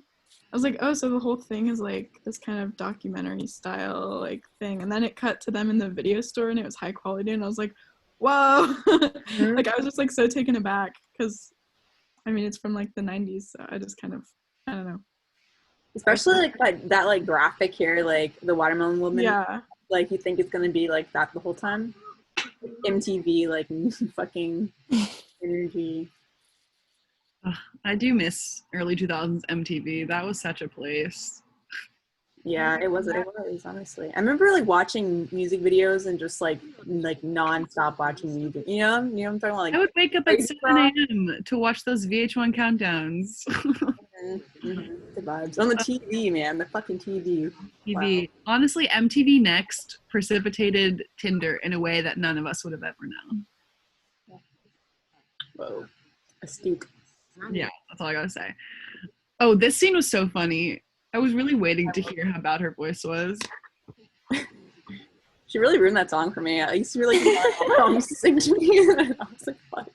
I was like, oh, so the whole thing is like this kind of documentary style like thing, and then it cut to them in the video store and it was high quality, and I was like, whoa. Like I was just like so taken aback, because I mean it's from like the 90s, so I just kind of, I don't know. Especially like that like graphic here, like the watermelon woman. Yeah. like you think it's gonna be like that the whole time. MTV like fucking energy. Ugh, I do miss early 2000s MTV. That was such a place. Yeah, it was honestly. I remember like watching music videos and just like non-stop watching music. You know what I'm talking about? Like I would wake up at 7 a.m. to watch those VH1 countdowns. The vibes on the TV, man. The fucking TV. TV. Wow. Honestly, MTV Next precipitated Tinder in a way that none of us would have ever known. Whoa, astute. Yeah, that's all I gotta say. Oh, this scene was so funny. I was really waiting to hear how bad her voice was. She really ruined that song for me. I used to really sing to me. And I was like, fuck.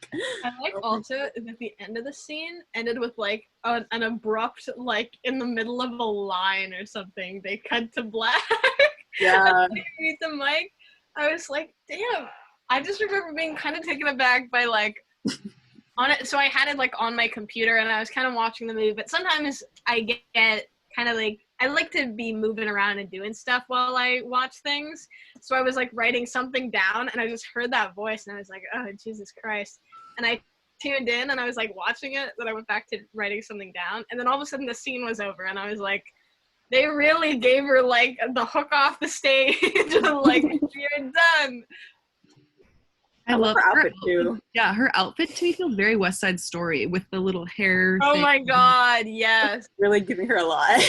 I like also that the end of the scene ended with like an abrupt, like in the middle of a line or something, they cut to black. Yeah. Meet the mic. I was like, damn. I just remember being kind of taken aback by like on it. So I had it like on my computer and I was kind of watching the movie, but sometimes I get kind of like, I like to be moving around and doing stuff while I watch things. So I was like writing something down and I just heard that voice and I was like, oh, Jesus Christ. And I tuned in and I was like watching it. Then I went back to writing something down. And then all of a sudden the scene was over and I was like, they really gave her like the hook off the stage. Like, you're done. I love her outfit too. Yeah, her outfit to me feels very West Side Story with the little hair. Oh my god, yes. Really giving her a lot.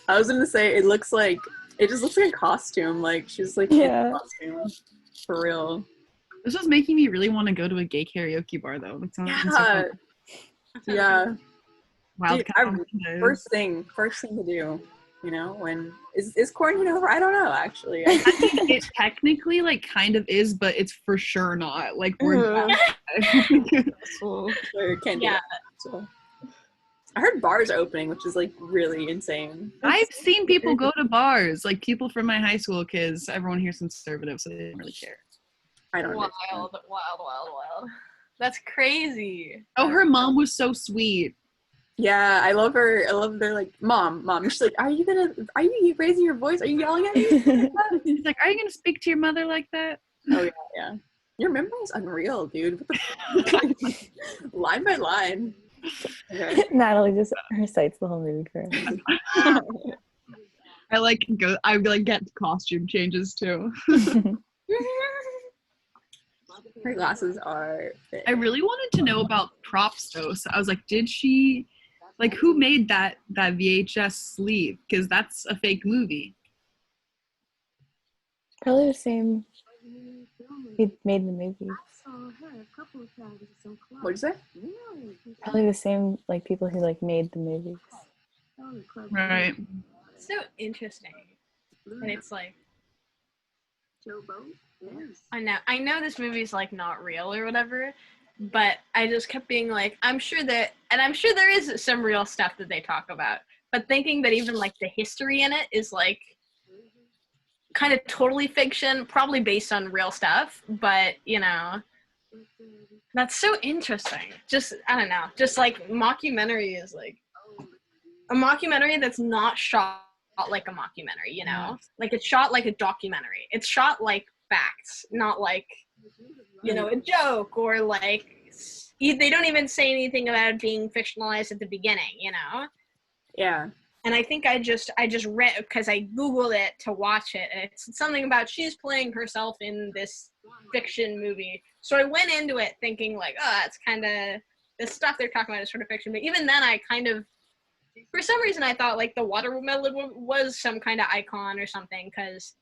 I was gonna say it just looks like a costume. Like she's like in a costume. For real. This was making me really want to go to a gay karaoke bar though. That sounds so fun. Yeah. Wow. First thing to do. You know, when is quarantine over? I don't know, actually. I think it technically like kind of is, but it's for sure not. Like we're sure can't do that. So I heard bars are opening, which is like really insane. I've seen people go to bars, like people from my high school, because everyone here's conservative, so they didn't really care. I don't know. Wild. That's crazy. Oh, her mom was so sweet. Yeah, I love her. I love their like, mom. She's like, are you raising your voice? Are you yelling at me? She's like, are you gonna speak to your mother like that? Oh yeah. Your memory is unreal, dude. Line by line. Okay. Natalie just recites the whole movie for us. I get costume changes too. Her glasses are thick. I really wanted to know about props though. So I was like, who made that VHS sleeve? Because that's a fake movie. Probably the same who made the movies. What'd you say? Probably the same like people who like made the movies. Right. So interesting. And it's like, I know this movie's like not real or whatever, but I just kept being like, I'm sure there is some real stuff that they talk about, but thinking that even like the history in it is like kind of totally fiction, probably based on real stuff, but you know, that's so interesting. Just, I don't know, just like mockumentary is like a mockumentary that's not shot like a mockumentary, you know, like it's shot like a documentary. It's shot like facts, not like, you know, a joke or like they don't even say anything about it being fictionalized at the beginning, you know? Yeah. And I think I just read, because I Googled it to watch it, and it's something about she's playing herself in this fiction movie. So I went into it thinking like, oh, that's kind of, the stuff they're talking about is sort of fiction. But even then I kind of, for some reason I thought like the watermelon was some kind of icon or something, because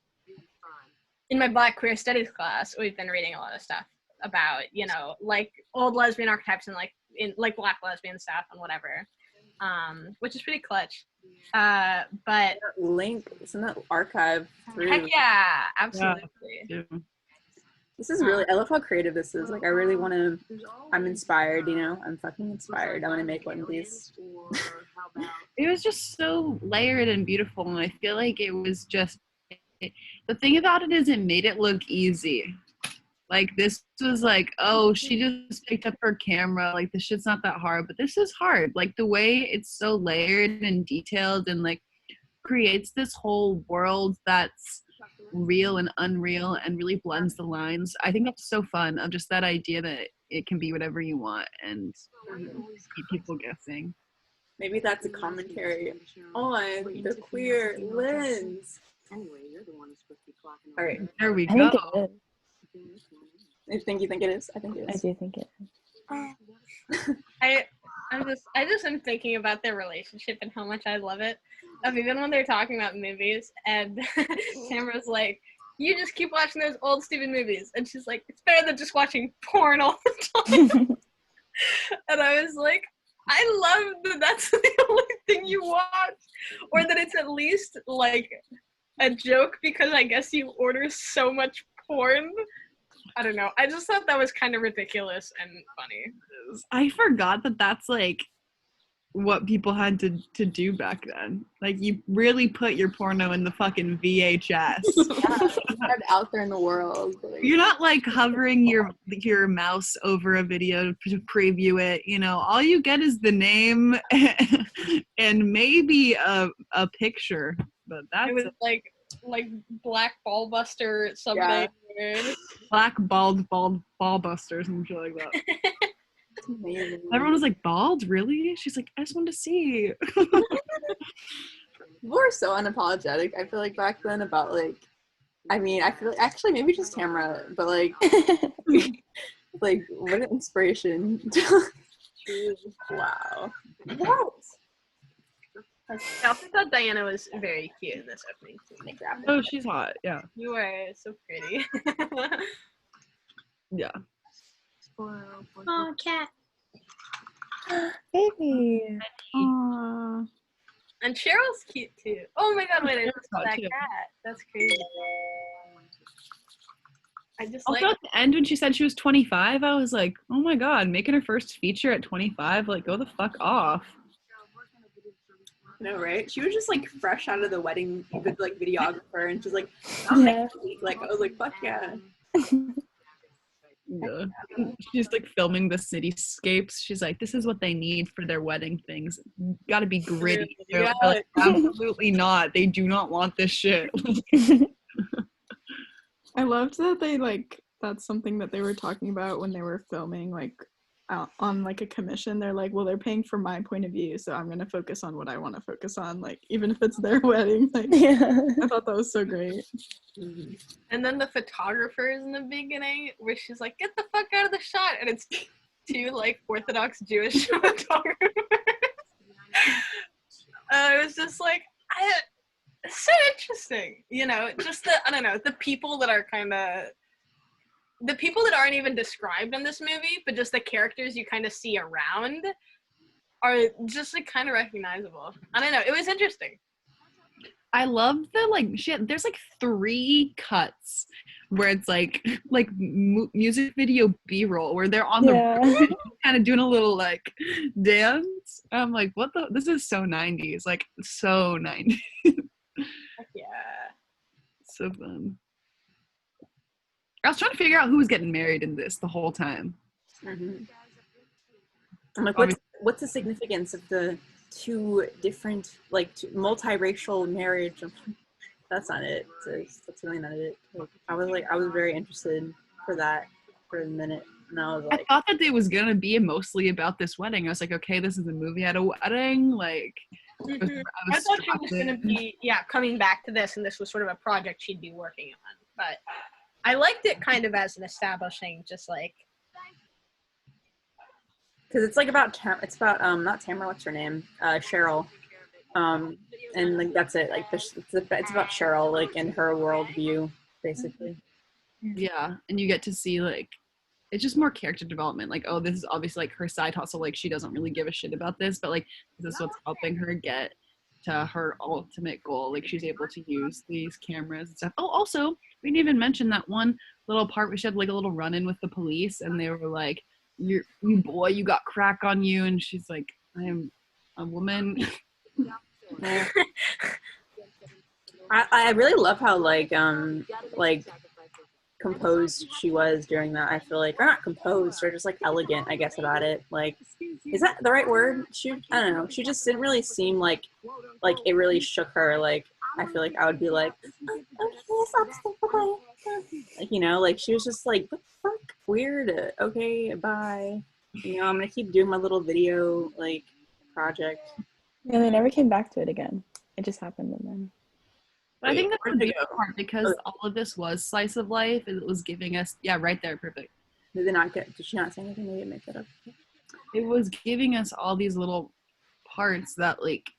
in my Black Queer Studies class, we've been reading a lot of stuff about, you know, like old lesbian archetypes and like in like Black lesbian stuff and whatever, which is pretty clutch. But link, isn't that archive through? Heck yeah, absolutely. Yeah. This is really, I love how creative this is. Like, I really want to, I'm inspired, you know? I'm fucking inspired. I want to make one of these. It was just so layered and beautiful, and I feel like it was just, the thing about it is it made it look easy. Like, this was like, oh, she just picked up her camera. Like, this shit's not that hard, but this is hard. Like, the way it's so layered and detailed and, like, creates this whole world that's real and unreal and really blends the lines. I think that's so fun of just that idea that it can be whatever you want and keep people guessing. Maybe that's a commentary on the queer lens. All right, there we I go. think it is. You think it is? I think it I is. do think it is. I just am thinking about their relationship and how much I love it. Of even when they're talking about movies and Tamara's like, you just keep watching those old stupid movies, and she's like, it's better than just watching porn all the time. And I was like, I love that that's the only thing you watch, or that it's at least like a joke because I guess you order so much porn. I don't know. I just thought that was kind of ridiculous and funny. I forgot that that's like what people had to do back then. Like you really put your porno in the fucking VHS. Yeah, it's out there in the world. You're not like hovering your mouse over a video to preview it. You know, all you get is the name and maybe a picture. But that's it was like Black Ballbuster something. Yeah. Black ball busters and shit like that. Everyone was like, bald? Really? She's like, I just wanted to see. People were so unapologetic. I feel like back then about like, I mean, I feel like actually maybe just Tamara, but like, like what an inspiration. Wow. What? I also thought Diana was very cute in this opening scene. Oh, she's hot. Yeah. You are so pretty. Yeah. Oh, cat. Baby. Aww. And Cheryl's cute too. Oh my god, wait, I just saw hot, that too. cat. That's crazy. I just Also like at the end when she said she was 25, I was like, oh my god, making her first feature at 25, like go the fuck off. No, right? She was just like fresh out of the wedding with like videographer, and she's like, oh, Yeah. like I was like, fuck yeah. Yeah. She's like filming the cityscapes. She's like, this is what they need for their wedding things. Gotta be gritty. They're Yeah. like, absolutely not. They do not want this shit. I loved that they like that's something that they were talking about when they were filming like on like a commission. They're like, well, they're paying for my point of view, so I'm gonna focus on what I want to focus on, like even if it's their wedding. Like Yeah. I thought that was so great. and then the photographers in the beginning where she's like, get the fuck out of the shot, and it's two like Orthodox Jewish photographers. It was just like it's so interesting, you know, just I don't know, the people that are kind of the people that aren't even described in this movie, but just the characters you kind of see around are just like kind of recognizable. I don't know, it was interesting. I love the like shit. There's like 3 cuts where it's like music video B-roll where they're on the Yeah. kind of doing a little like dance. I'm like, what the? This is so 90s, like so 90s. Yeah. So fun. I was trying to figure out who was getting married in this the whole time. Mm-hmm. I'm like, what's the significance of the 2 different, like, multiracial marriage? That's not it. That's really not it. Like, I was very interested for that for a minute, and I was like, I thought that it was gonna be mostly about this wedding. I was like, okay, this is a movie at a wedding. Like, I thought she was going to be, coming back to this, and this was sort of a project she'd be working on. But I liked it kind of as an establishing, just like, because it's like about not Tamara, what's her name, Cheryl, and like that's it. Like it's about Cheryl, like in her worldview, basically. Yeah, and you get to see like it's just more character development. Like, oh, this is obviously like her side hustle. Like, she doesn't really give a shit about this, but like, this is what's helping her get to her ultimate goal. Like, she's able to use these cameras and stuff. Oh, also, we didn't even mention that one little part where she had like a little run-in with the police, and they were like, "You boy, you got crack on you," and she's like, "I am a woman." I really love how like composed she was during that. I feel like, or not composed, or just like elegant, I guess, about it. Like, is that the right word? I don't know. She just didn't really seem like it really shook her. Like, I feel like I would be like, okay, stop, bye. Like, you know, like she was just like, what the fuck, weird. Okay, bye. You know, I'm gonna keep doing my little video like project. Yeah, they never came back to it again. It just happened and then. But I think that's where the did they beautiful go? part because all of this was slice of life. It was giving us, yeah, right there, perfect. Did they not get? Did she not say anything? Maybe make that up. It was giving us all these little parts that like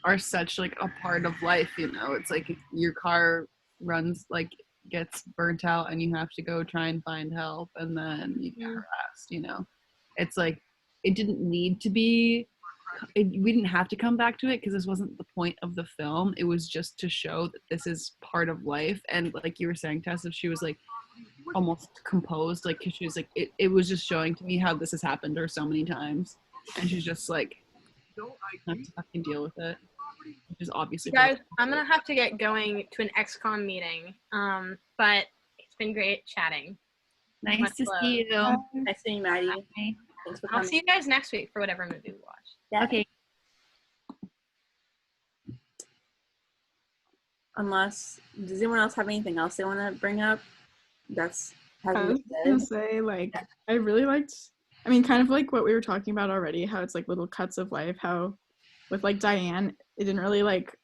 are such like a part of life. You know, it's like if your car runs like gets burnt out and you have to go try and find help, and then you get harassed. You know, it's like it didn't need to be. We didn't have to come back to it because this wasn't the point of the film. It was just to show that this is part of life. And like you were saying, Tess, if she was like almost composed, like cause she was like it was just showing to me how this has happened to her so many times, and she's just like have to fucking deal with it, which is obviously guys. I'm gonna have to get going to an XCOM meeting. But it's been great chatting. Nice Much to love. see you. Nice seeing you, Maddie. Thanks for I'll coming. see you guys next week for whatever movie we watch. Yeah. Okay. Unless, does anyone else have anything else they want to bring up? That's I hasn't was been gonna said. say, like, I really liked, I mean, kind of like what we were talking about already, how it's like little cuts of life, how with like Diane, it didn't really like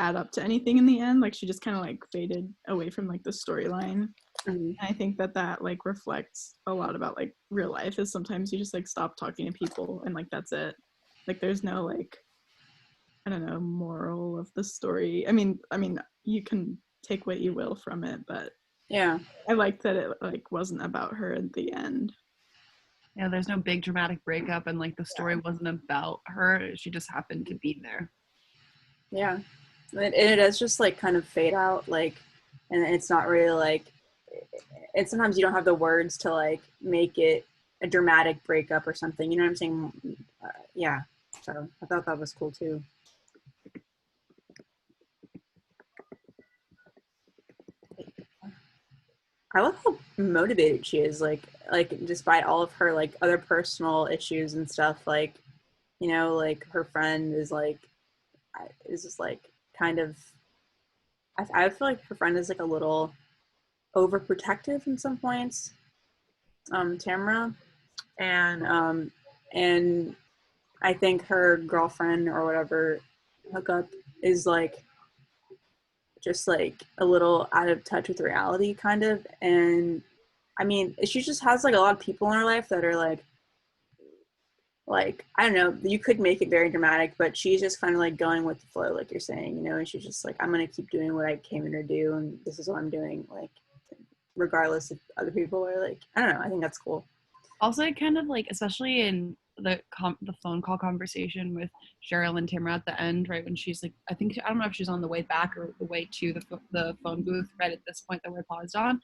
add up to anything in the end. Like she just kind of like faded away from like the storyline. Mm-hmm. And I think that that like reflects a lot about like real life is sometimes you just like stop talking to people and like that's it. Like there's no like, I don't know, moral of the story. I mean, you can take what you will from it, but Yeah. I liked that it like wasn't about her at the end. Yeah, there's no big dramatic breakup, and like the story wasn't about her. She just happened to be there. Yeah. And it does just like kind of fade out, like, and it's not really like, and sometimes you don't have the words to like make it a dramatic breakup or something. You know what I'm saying? Yeah. So I thought that was cool too. I love how motivated she is, like despite all of her like other personal issues and stuff, like, you know, like her friend is just like kind of, I feel like her friend is like a little overprotective in some points, Tamara, and I think her girlfriend or whatever hookup is like just like a little out of touch with reality kind of. And I mean, she just has like a lot of people in her life that are like I don't know, you could make it very dramatic, but she's just kind of like going with the flow, like you're saying, you know, and she's just like, I'm gonna keep doing what I came in to do, and this is what I'm doing, like regardless if other people are like, I don't know, I think that's cool. Also, I kind of like, especially in the phone call conversation with Cheryl and Tamara at the end, right when she's like, I don't know if she's on the way back or the way to the phone booth right at this point that we're paused on,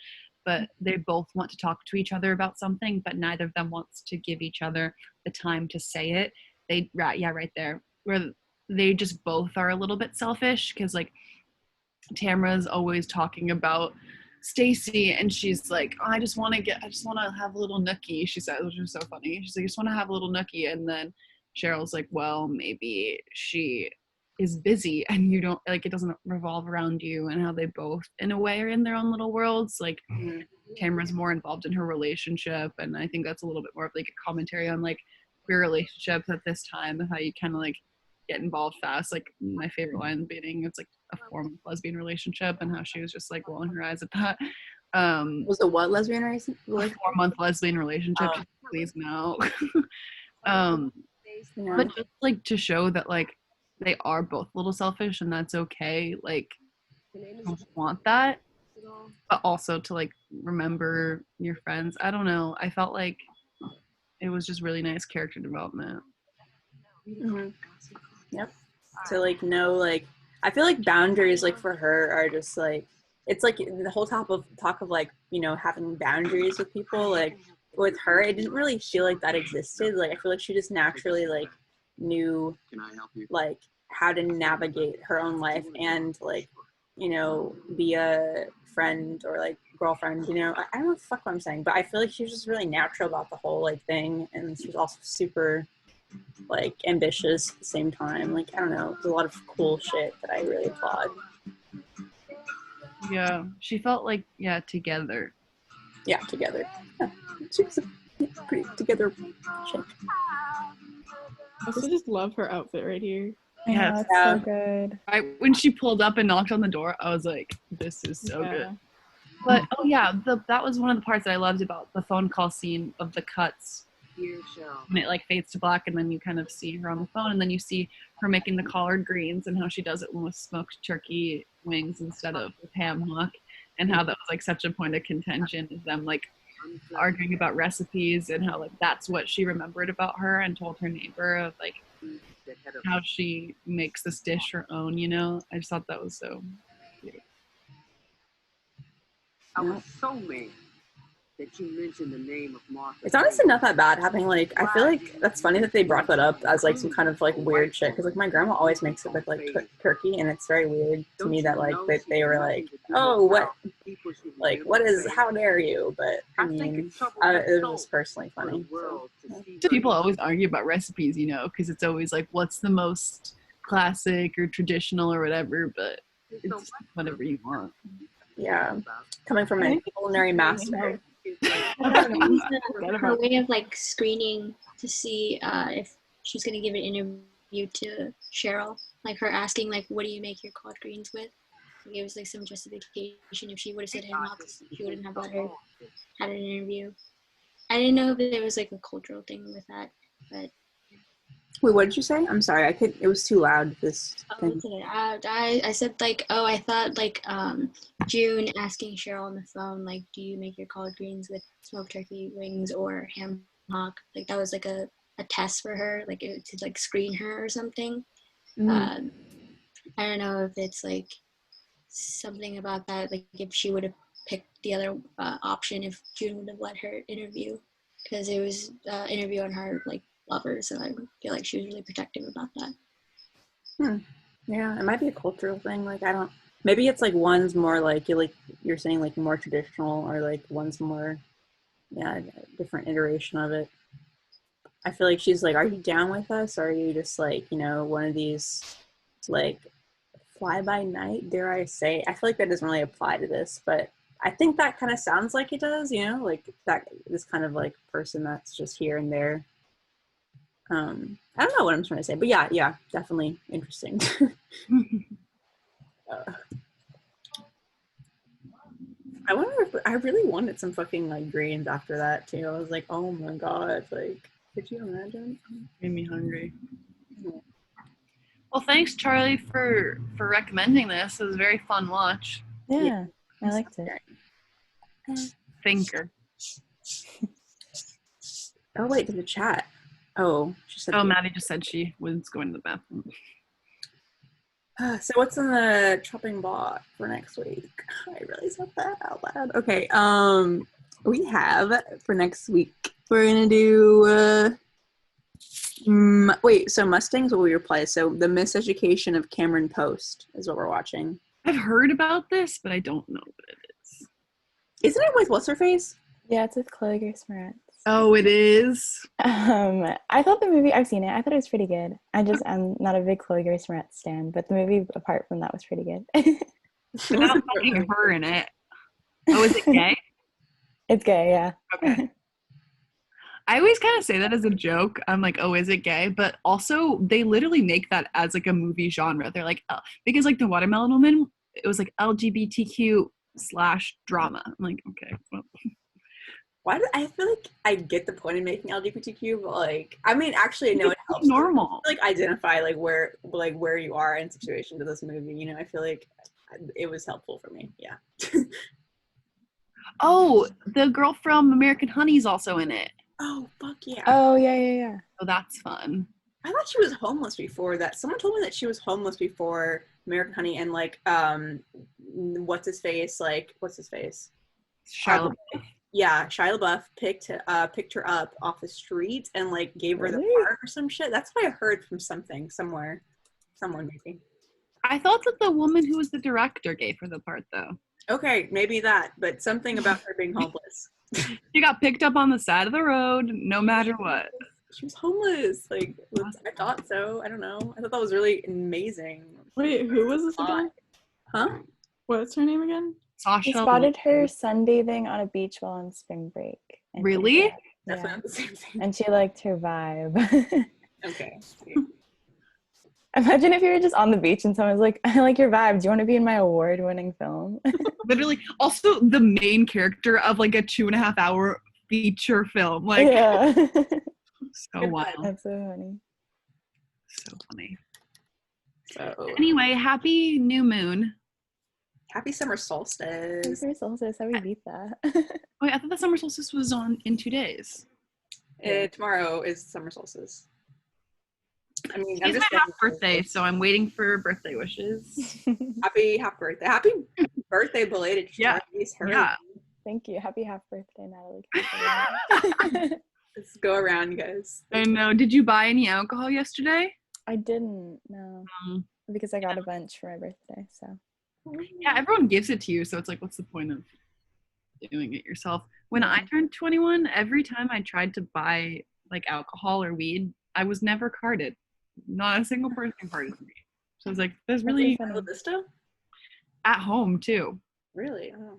but they both want to talk to each other about something, but neither of them wants to give each other the time to say it. Right there, where they just both are a little bit selfish, because like Tamara's always talking about Stacy, and she's like, oh, I just want to have a little nookie, she said, which was so funny. She's like, I just want to have a little nookie. And then Cheryl's like, well, maybe she is busy and you don't, like, it doesn't revolve around you, and how they both in a way are in their own little worlds. Like Tamara's more involved in her relationship, and I think that's a little bit more of like a commentary on like queer relationships at this time, and how you kind of like get involved fast. Like my favorite line being, it's like a 4-month lesbian relationship, and how she was just like rolling her eyes at that. Was it what lesbian relationship? A 4-month lesbian relationship. Oh. Please no. But just like to show that like they are both a little selfish, and that's okay. Like I don't want that, but also to like remember your friends. I don't know. I felt like it was just really nice character development. Mm-hmm. Yep. To like know, like, I feel like boundaries like for her are just like, it's like the whole talk of like, you know, having boundaries with people. Like with her, it didn't really feel like that existed. Like I feel like she just naturally like knew like how to navigate her own life and like, you know, be a friend or like girlfriend, you know. I don't know what the fuck I'm saying, but I feel like she was just really natural about the whole like thing, and she was also super like ambitious at the same time. Like I don't know, there's a lot of cool shit that I really applaud. Yeah, she felt like together. Yeah, together. Yeah. She was a pretty together chick. I also just love her outfit right here. I know, Yes. it's so good. Right when she pulled up and knocked on the door, I was like, "This is so good." But that was one of the parts that I loved about the phone call scene of the cuts. When it like fades to black, and then you kind of see her on the phone, and then you see her making the collard greens and how she does it with smoked turkey wings instead of with ham hock, and how that was like such a point of contention of them like arguing about recipes and how like that's what she remembered about her and told her neighbor of like how she makes this dish her own. I just thought that was so cute. I was so mad that you mentioned the name of Martha. It's honestly not that bad having like, I feel like that's funny that they brought that up as like some kind of like weird shit, because like my grandma always makes it with like turkey, and it's very weird to me that like they were like, oh, how dare you? But I mean, it was personally funny. So people always argue about recipes, because it's always like what's the most classic or traditional or whatever, but it's whatever you want. Yeah, coming from a culinary master. Her way of like screening to see if she's gonna give an interview to Cheryl, like her asking like, "What do you make your collard greens with?" Like, it was like some justification. If she would have said ham hocks, she wouldn't have let her had an interview. I didn't know that there was like a cultural thing with that, but. Wait, what did you say? I'm sorry, it was too loud. This thing. I said like, oh, I thought like June asking Cheryl on the phone like, do you make your collard greens with smoked turkey wings or ham hock? Like that was like a test for her, like to like screen her or something. I don't know if it's like something about that, like if she would have picked the other option if June would have let her interview, because it was interview on her like lover, so I feel like she was really protective about that. Yeah, it might be a cultural thing. Like maybe it's like one's more like you're saying like more traditional, or like one's more a different iteration of it. I feel like she's like, are you down with us, or are you just like one of these like fly by night, dare I say? I feel like that doesn't really apply to this, but I think that kind of sounds like it does, like that this kind of like person that's just here and there. I don't know what I'm trying to say, but yeah, definitely interesting. I wonder if I really wanted some fucking like greens after that too. I was like, oh my god, like, could you imagine? Made me hungry. Well, thanks, Charlie, for recommending this. It was a very fun watch. Yeah, I liked it. Thinker. Oh wait, there's a chat. Oh, she said. Oh, Maddie just said she was going to the bathroom. So what's in the chopping block for next week? I really said that out loud. Okay. We have for next week. We're gonna do. So Mustangs will be replaced. So the Miseducation of Cameron Post is what we're watching. I've heard about this, but I don't know what it is. Isn't it with what's her face? Yeah, it's with Chloe Grace Moretz. Oh, it is? I thought the movie, I've seen it, I thought it was pretty good. I'm not a big Chloe Grace Moretz stan, but the movie, apart from that, was pretty good. Without fucking her in it. Oh, is it gay? It's gay, yeah. Okay. I always kind of say that as a joke. I'm like, oh, is it gay? But also, they literally make that as like a movie genre. They're like, oh, because like the Watermelon Woman, it was like LGBTQ/drama. I'm like, okay, well. Why do I feel like I get the point of making LGBTQ, but like, I mean, actually, I know it helps. Normal. Like, identify where you are in situation to this movie. I feel like it was helpful for me. Yeah. Oh, the girl from American Honey is also in it. Oh, fuck yeah. Oh, yeah. Oh, that's fun. I thought she was homeless before that. Someone told me that she was homeless before American Honey, and like, what's his face? Shia LaBeouf. Yeah, Shia LaBeouf picked her up off the street and like gave her the park or some shit. That's what I heard from someone maybe. I thought that the woman who was the director gave her the part though. Okay, maybe that, but something about her being homeless. She got picked up on the side of the road, no matter what. She was homeless. Like, I thought so. I don't know. I thought that was really amazing. Wait, who was this again? Huh? What's her name again? We Sasha. spotted her sunbathing on a beach while on spring break. Really? Definitely Yeah. not the same thing. And she liked her vibe. Okay. Imagine if you were just on the beach and someone's like, I like your vibe. Do you want to be in my award-winning film? Literally. Also, the main character of like a 2.5 hour feature film. Like, yeah. so wild. That's so funny. So funny. So Anyway, happy new moon. happy summer solstice. Happy solstice. How we beat that? Wait, I thought the summer solstice was on in 2 days. Tomorrow is summer solstice. I mean, I'm It's just my half birthday, so I'm waiting for birthday wishes. happy birthday. Happy birthday, belated. Yeah. Yeah. Thank you. Happy half birthday, Natalie. Let's go around, you guys. I know. Did you buy any alcohol yesterday? I didn't, no. Because I got a bunch for my birthday, so. Yeah, everyone gives it to you, so it's like, what's the point of doing it yourself? When I turned 21, every time I tried to buy like alcohol or weed, I was never carded. Not a single person carded me. So I was like, there's really Buena Vista? at home too. Really? Oh,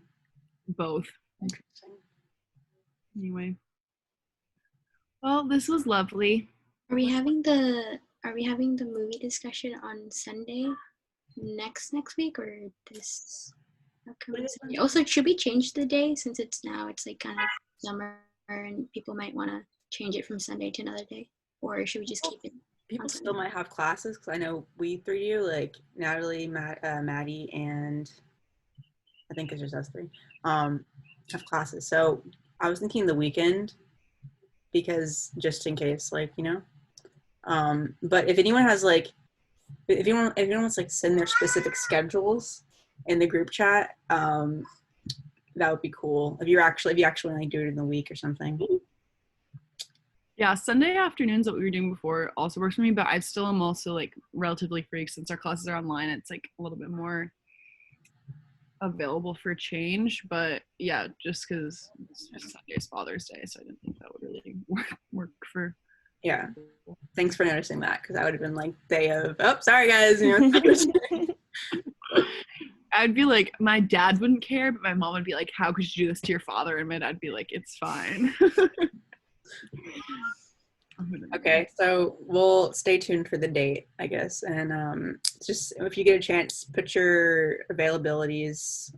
Both. interesting. Anyway. Well, this was lovely. Are we having the movie discussion on Sunday next week or this upcoming Sunday? Also, should we change the day since it's like kind of summer and people might want to change it from Sunday to another day, or should we just keep it? People still might have classes because I know we three do, like Natalie, Maddie, and I think it's just us three, have classes. So I was thinking the weekend because just in case, like, you know. But if anyone has like, if anyone wants like send their specific schedules in the group chat, that would be cool. If you actually like do it in the week or something. Yeah, Sunday afternoons, what we were doing before, also works for me, but I still am also like relatively free since our classes are online. It's like a little bit more available for change, but yeah, just because Sunday is Father's Day, so I didn't think that would really work for. Yeah, thanks for noticing that because I would have been like day of, oh, sorry guys, you know. I'd be like, my dad wouldn't care, but my mom would be like, how could you do this to your father? And my dad would be like, it's fine. Okay, so we'll stay tuned for the date, I guess, and just if you get a chance, put your availabilities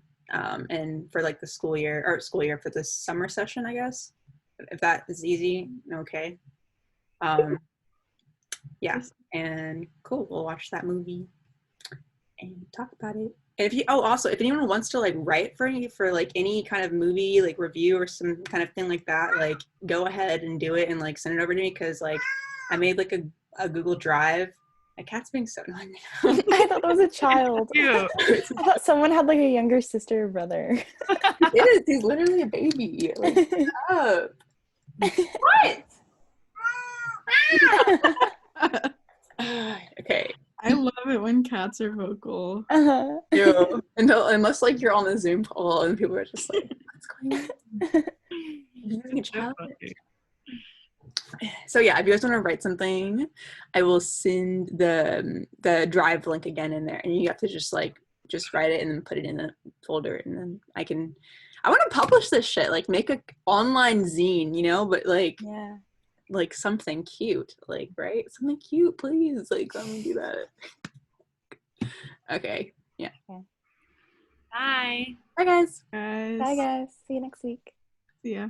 in for like the school year for the summer session, I guess, if that is easy. Okay. Yeah, and cool. We'll watch that movie and talk about it. And if you, also, if anyone wants to like write for like any kind of movie like review or some kind of thing like that, like go ahead and do it and like send it over to me because like I made like a Google Drive. My cat's being so annoying. I thought that was a child. Cute. I thought someone had like a younger sister or brother. It is. He's literally a baby. Like, shut up. What? Okay. I love it when cats are vocal. Uh-huh. Yeah. Unless like you're on the Zoom call and people are just like, what's going on? Using a child? So yeah, if you guys want to write something, I will send the Drive link again in there, and you have to just write it and then put it in a folder, and then I want to publish this shit, like make a online zine, you know, but like Yeah. like something cute, like, right? Something cute, please. Like, let me do that. Okay. Yeah. Okay. Bye. Bye, guys. Guys. Bye, guys. See you next week. See ya.